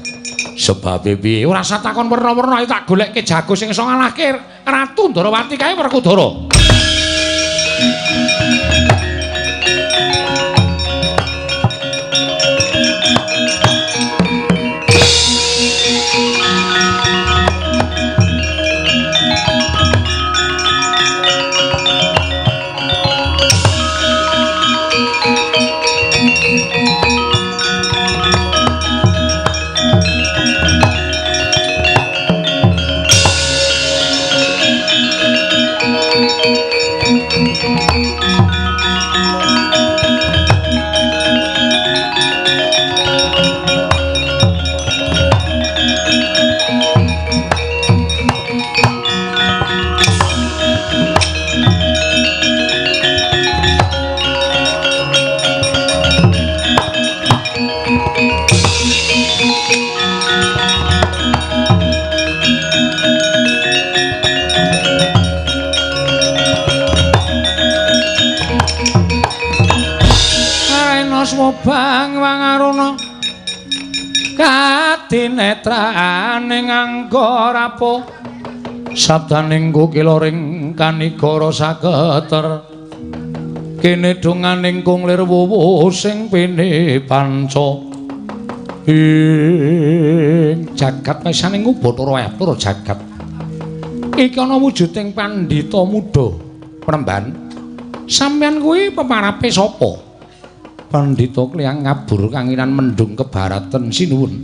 Sebab piye? Ora usah takon werna-werna tak goleke jago sing iso ngalahke Ratu Ndrawati kae Werkudara. Bang wangaruna katinetraning angga rapuh sabdaning kukiloring kanigara saketer kene donganing kunglir wuwu sing pene panca ing jagat mesaning Bathara Atur jagat iki ana wujuding pandhita muda Penemban sampeyan kuwi peparape sapa Pandhita Klyang Ngabur kanginan mendung kebaratan sinuwun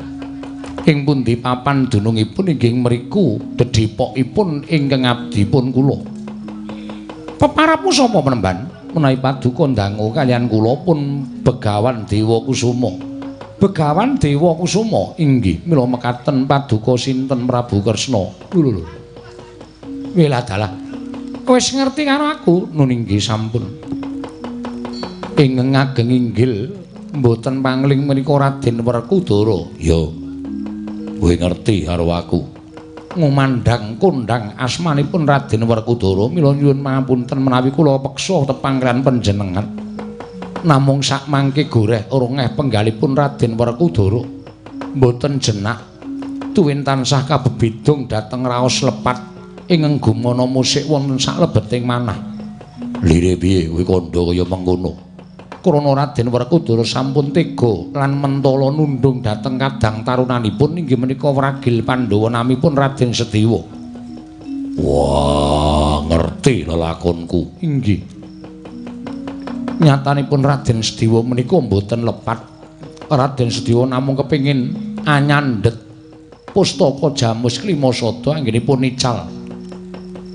ing pundi papan dunungipun inggih mriku dedhipokipun ingkang abdipun kula peparapmu sapa Penemban menawi paduka ndangu kalian kula pun Begawan Dewa Kusuma Begawan Dewa Kusuma inggih mila mekaten paduka sinten Prabu Kresna lho wela dalah wis ngerti karo aku nun inggih sampun ing ngageng inggil mboten pangling menika Raden Werkudara ya kowe ngerti karo aku ngumandhang kondhang asmanipun Raden Werkudara mila nyuwun pangapunten menawi kula peksa tepangran panjenengan namung sak mangke goreh orongeh penggalipun Raden Werkudara mboten jenak tuwin tansah kabebidung dhateng raos lepat ing nggumana musik wonten saklebeting manah lire piye kowe kandha kaya mengkono krana Raden Werkudara sampun tega lan mentala nundung dhateng kadang tarunanipun inggih menika Wragil Pandhawa namipun Raden Setiwa. Wah, ngerti lelakonku. Inggih. Nyatanipun Raden Setiwa menika mboten lepat. Raden Setiwa namung kepingin anyandhet pustaka Jamus Klimasada anggenipun nical.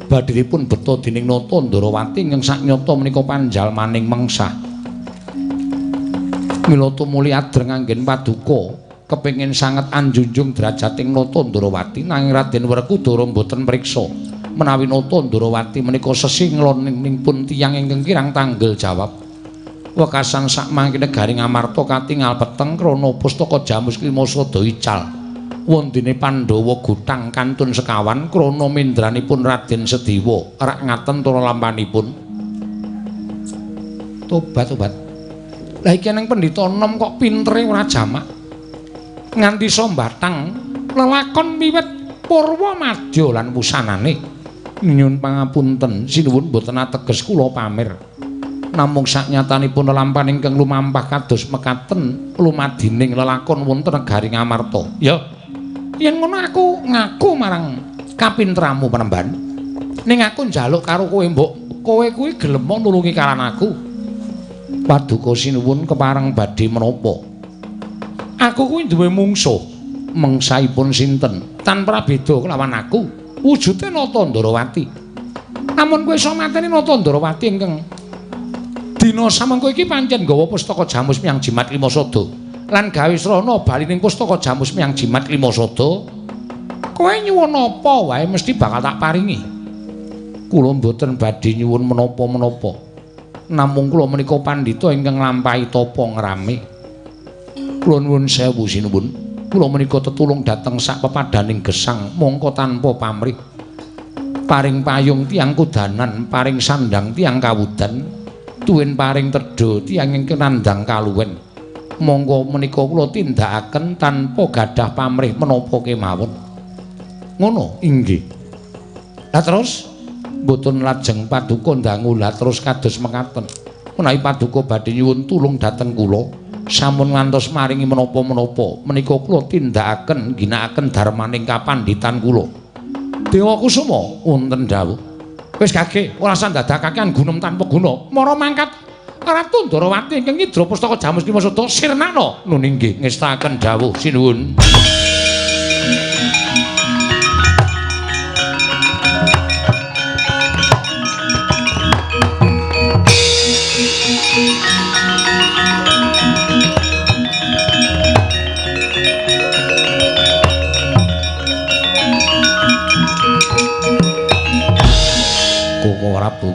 Badhiripun beta dening Nata Ndarawati ingkang saknyata menika panjalmaning mengsah. Mila tumuli adreng anggen paduka kepengin sanget anjunjung drajating Nata Ndarawati nanging Raden Werkudara mboten mriksa menawi Nata Ndarawati menika sesinglanipun tiyang ingkang kirang tanggel jawab wekasan sakmangke negaring Amarta katingal peteng krana pustaka Jamus Klimasada ical wondene Pandhawa gutang kantun sekawan krana mindranipun Raden Sediwa rak ngaten tur lampanipun tobat lah iki nang pendhita enom kok pintere ora jamak nganti sombatang lelakon wiwit purwa madya lan wusanane nyuwun pangapunten sinuwun boten ateges kula pamer namung saknyatanipun lelampahan ingkang lumampah kados mekaten lumadining lelakon wonten negaring Amarta ya yen ngono aku ngaku marang kapintramu Penemban ning aku njaluk karo kowe mbok kowe kuwi gelem nulungi karan aku paduka sinuwun kepareng badhe menapa aku kuwi duwe mungsuh mengsahipun sinten tanpa beda kelawan aku wujude Nata Ndarawati namun kowe iso mateni Nata Ndarawati ingkang dina samengko iki pancen nggawa pustaka Jamus Miyang Jimat Klimasada lan gawe srana balining pustaka Jamus Miyang Jimat Klimasada kowe nyuwun apa wae mesti bakal tak paringi kula mboten badhe nyuwun menapa-menapa namung kula menika pandhita ingkang nglampahi tapa ngrame. Kula nuwun sewu sinuwun. Kula menika tetulung dhateng sak pepadaning gesang mongko tanpa pamrih. Paring payung tiyang kudanan, paring sandang tiyang kawudan, tuwin paring tedha tiyang ingkang nandhang kaluwen. Monggo menika kula tindakaken tanpa gadah pamrih menapa kemawon. Ngono inggih. Lah terus mboten lajeng paduka ndangu lah terus kados mekaten menawi paduka badhe nyuwun tulung dhateng kula sampun ngantos maringi menapa-menapa menika kula tindakaken ginakaken darmaning kapandhitan kula Dewa Kusuma wonten dawuh wis gage ora sandadakake gunem tanpa guna mara mangkat Ratu Ndarawati ingkang ngidra pustaka Jamus Klimasada sirnana nun inggih ngestaken dawuh sinuwun.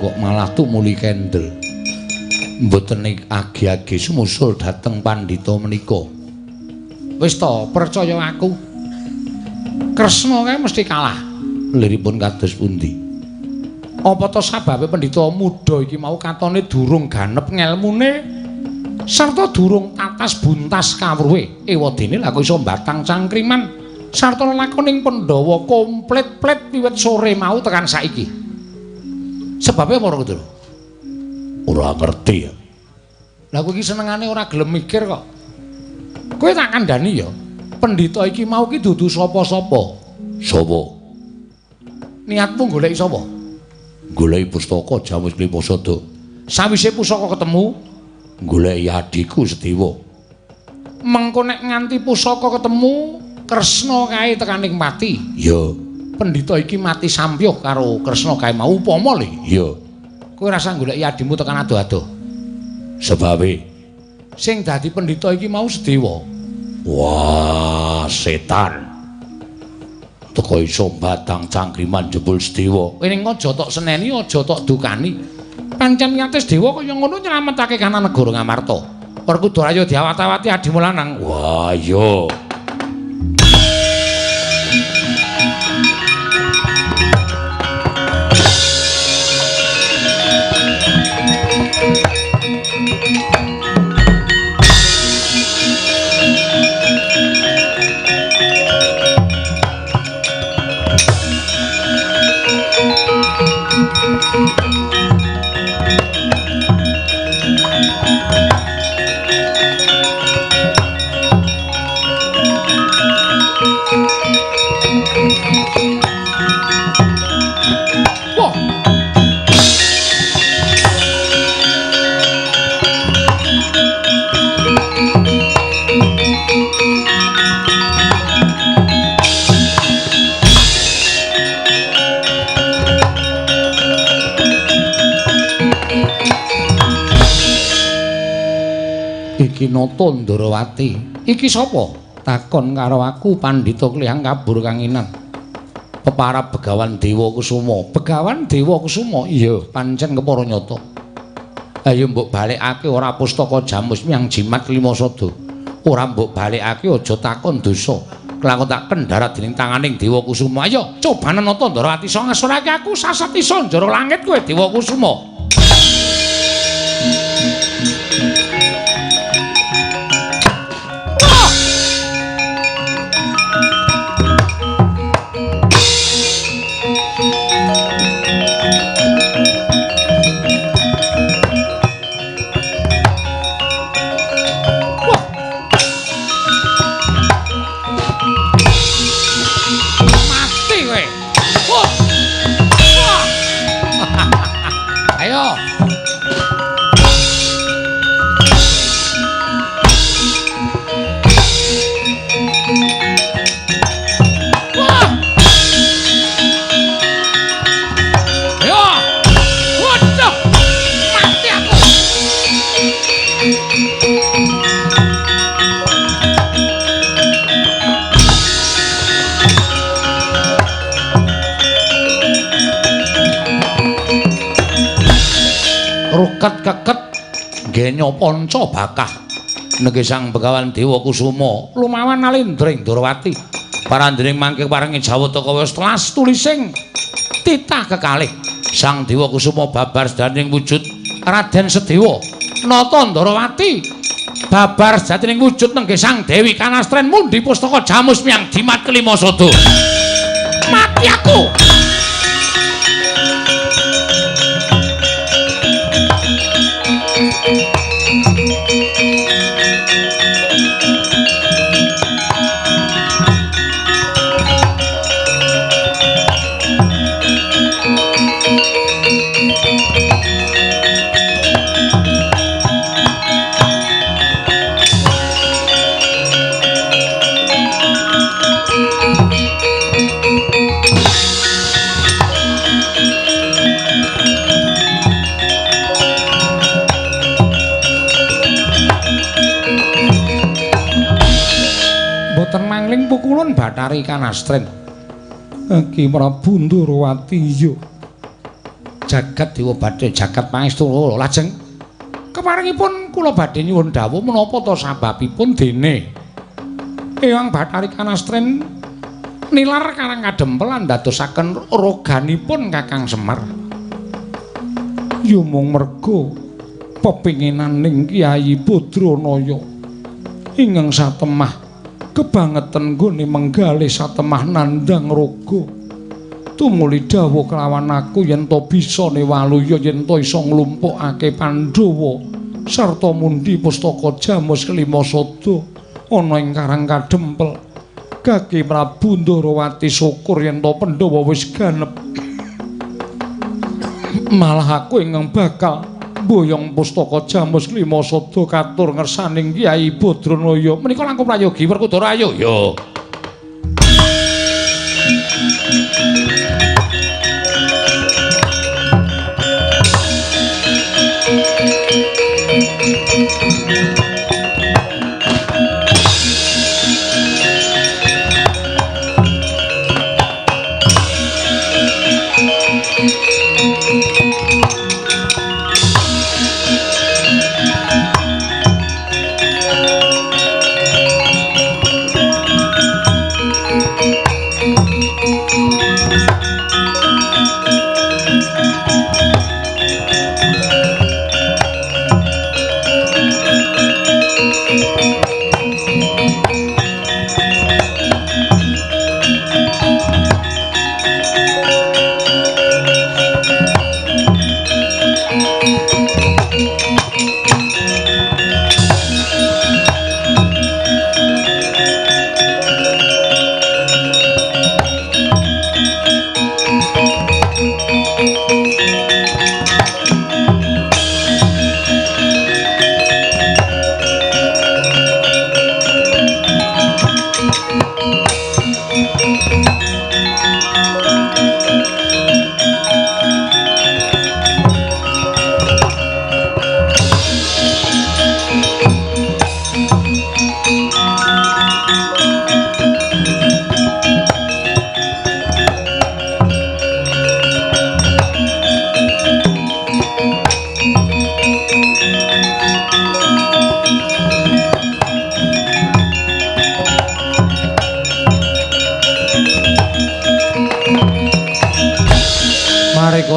kok malah tumuli kendel. Mboten agi-agi sumusul dhateng pandhita menika. Wis to, percaya aku. Kresna kae mesti kalah. Liripun kados pundi? Apa to sababe pendhita muda iki mau katone durung ganep ngelmune sarta durung tatas buntas kawruhe. Ewadene lha kok iso mbatang cangkriman sarta lakoning Pandhawa komplit-plit wiwit sore mau tekan saiki. Sebabe apa ora gitu? Ora ngerti ya. Lah kowe iki senengane ora gelem mikir kok. Kowe tak kandhani ya. Pendhita iki mau ki dudu sapa-sapa. Sapa? Niatmu goleki sapa? Goleki pustaka Jamus Klimasada. Sawise pusaka ketemu, goleki adhiku Sedewa. Mengko nek nganti pusaka ketemu, Kresna kae tekaning mati. Ya. Pendhita iki mati sampyuh karo Kresna kae mau upama lho. Ya. Kowe rasa goleki adimu tekan ado-ado. Sebabe sing dadi pendhita iki mau Sedewa. Wah, setan. Teko iso batang cangkriman jebul Sedewa. Kowe ning aja tok seneni, aja tok dukani. Pancen niate Sedewa kaya ngono nyelametake kana negara Ngamarta. Werkudara diawat-awati adimu lanang. Wah, iya. Iki Nata Ndarawati. Iki sapa? Takon karo aku Pandhita Klihang Kabur Kanginan. Peparab Begawan Dewa Kusuma. Begawan Dewa Kusuma? Iya, pancen kepara nyata. Ayo mbok balekake ora pustaka Jamus Miang Jimat Klimasada. Ora mbok balekake aja takon dosa. Kelakon tak kendharat dening tanganing Dewa Kusuma. Ayo, cobanen Nata Ndarawati iso ngasurake aku sasatisa njara langit kowe Dewa Kusuma. Keket genya panca bakah nege Sang Begawan Dewa Kusuma lumawan Nalendring Ndarawati parandring mangke paringi jawata kaya telas tulising titah kekalih Sang Dewa Kusuma babar sedaning wujud Raden Sedewa Nata Ndarawati babar sedaning wujud nege Sang Dewi Kanastren mundi pustaka Jamus Miang Jimat Klimasada. Mati aku. Mangling pukulun Bathari Kanastren. Ki Prabu Ndarawati yo. jagat dewa badhe jagat pangestu lajeng keparingipun kula badhe nyuwun dawuh menapa ta sababipun dene Eyang Bathari Kanastren nilar Karang Kadempel ndadosaken roganipun Kakang Semar. Ya mung merga pepinginaning Kyai Badranaya ingkang satemah kebangeten nggone menggalih satemah nandhang raga. Tumuli dawuh kelawan aku yen to bisa newaluya yen to isa nglumpukake Pandhawa sarta mundi pustaka Jamus Kelima Sada ana ing Karang Kadempel. Kaki Prabu Ndarawati syukur yen to Pandhawa wis ganep. Malah aku ingkang bakal boyong pustaka Jamus Kelima Sada katur ngersaning Kyai Badranaya. Menika langkung prayogi Werkudara ayo ya.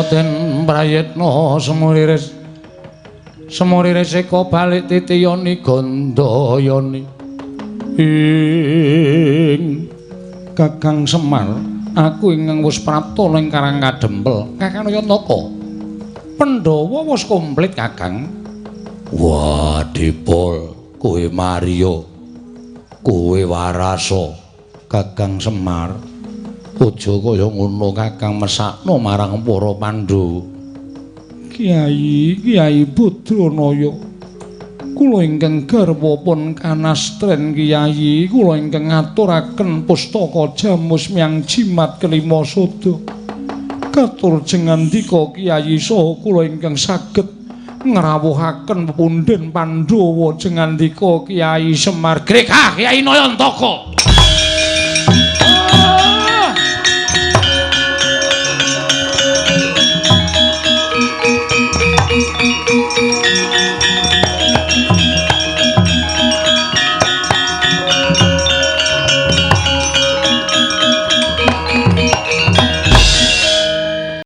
Den prayitna semuriris seka balik titiyani Gandayani ing Kakang Semar aku ingkang wis prapta ing Karang Kadempel. Kakang Yantaka Pandhawa wis komplit Kakang. Wah Dipol kowe Maria kowe warasa Kakang Semar. Aja kaya ngono Kakang mesakno marang para Pandhawa. Kyai Badranaya kula ingkang garwapun Kanastren Kyai kula ingkang ngaturaken pustaka Jamus Myang Jimat Kelima Sada katur jengandika Kyai saha kula ingkang saged ngrawuhaken pepundhen Pandhawa jengandika Kyai Semar Greka Kyai Nayantaka.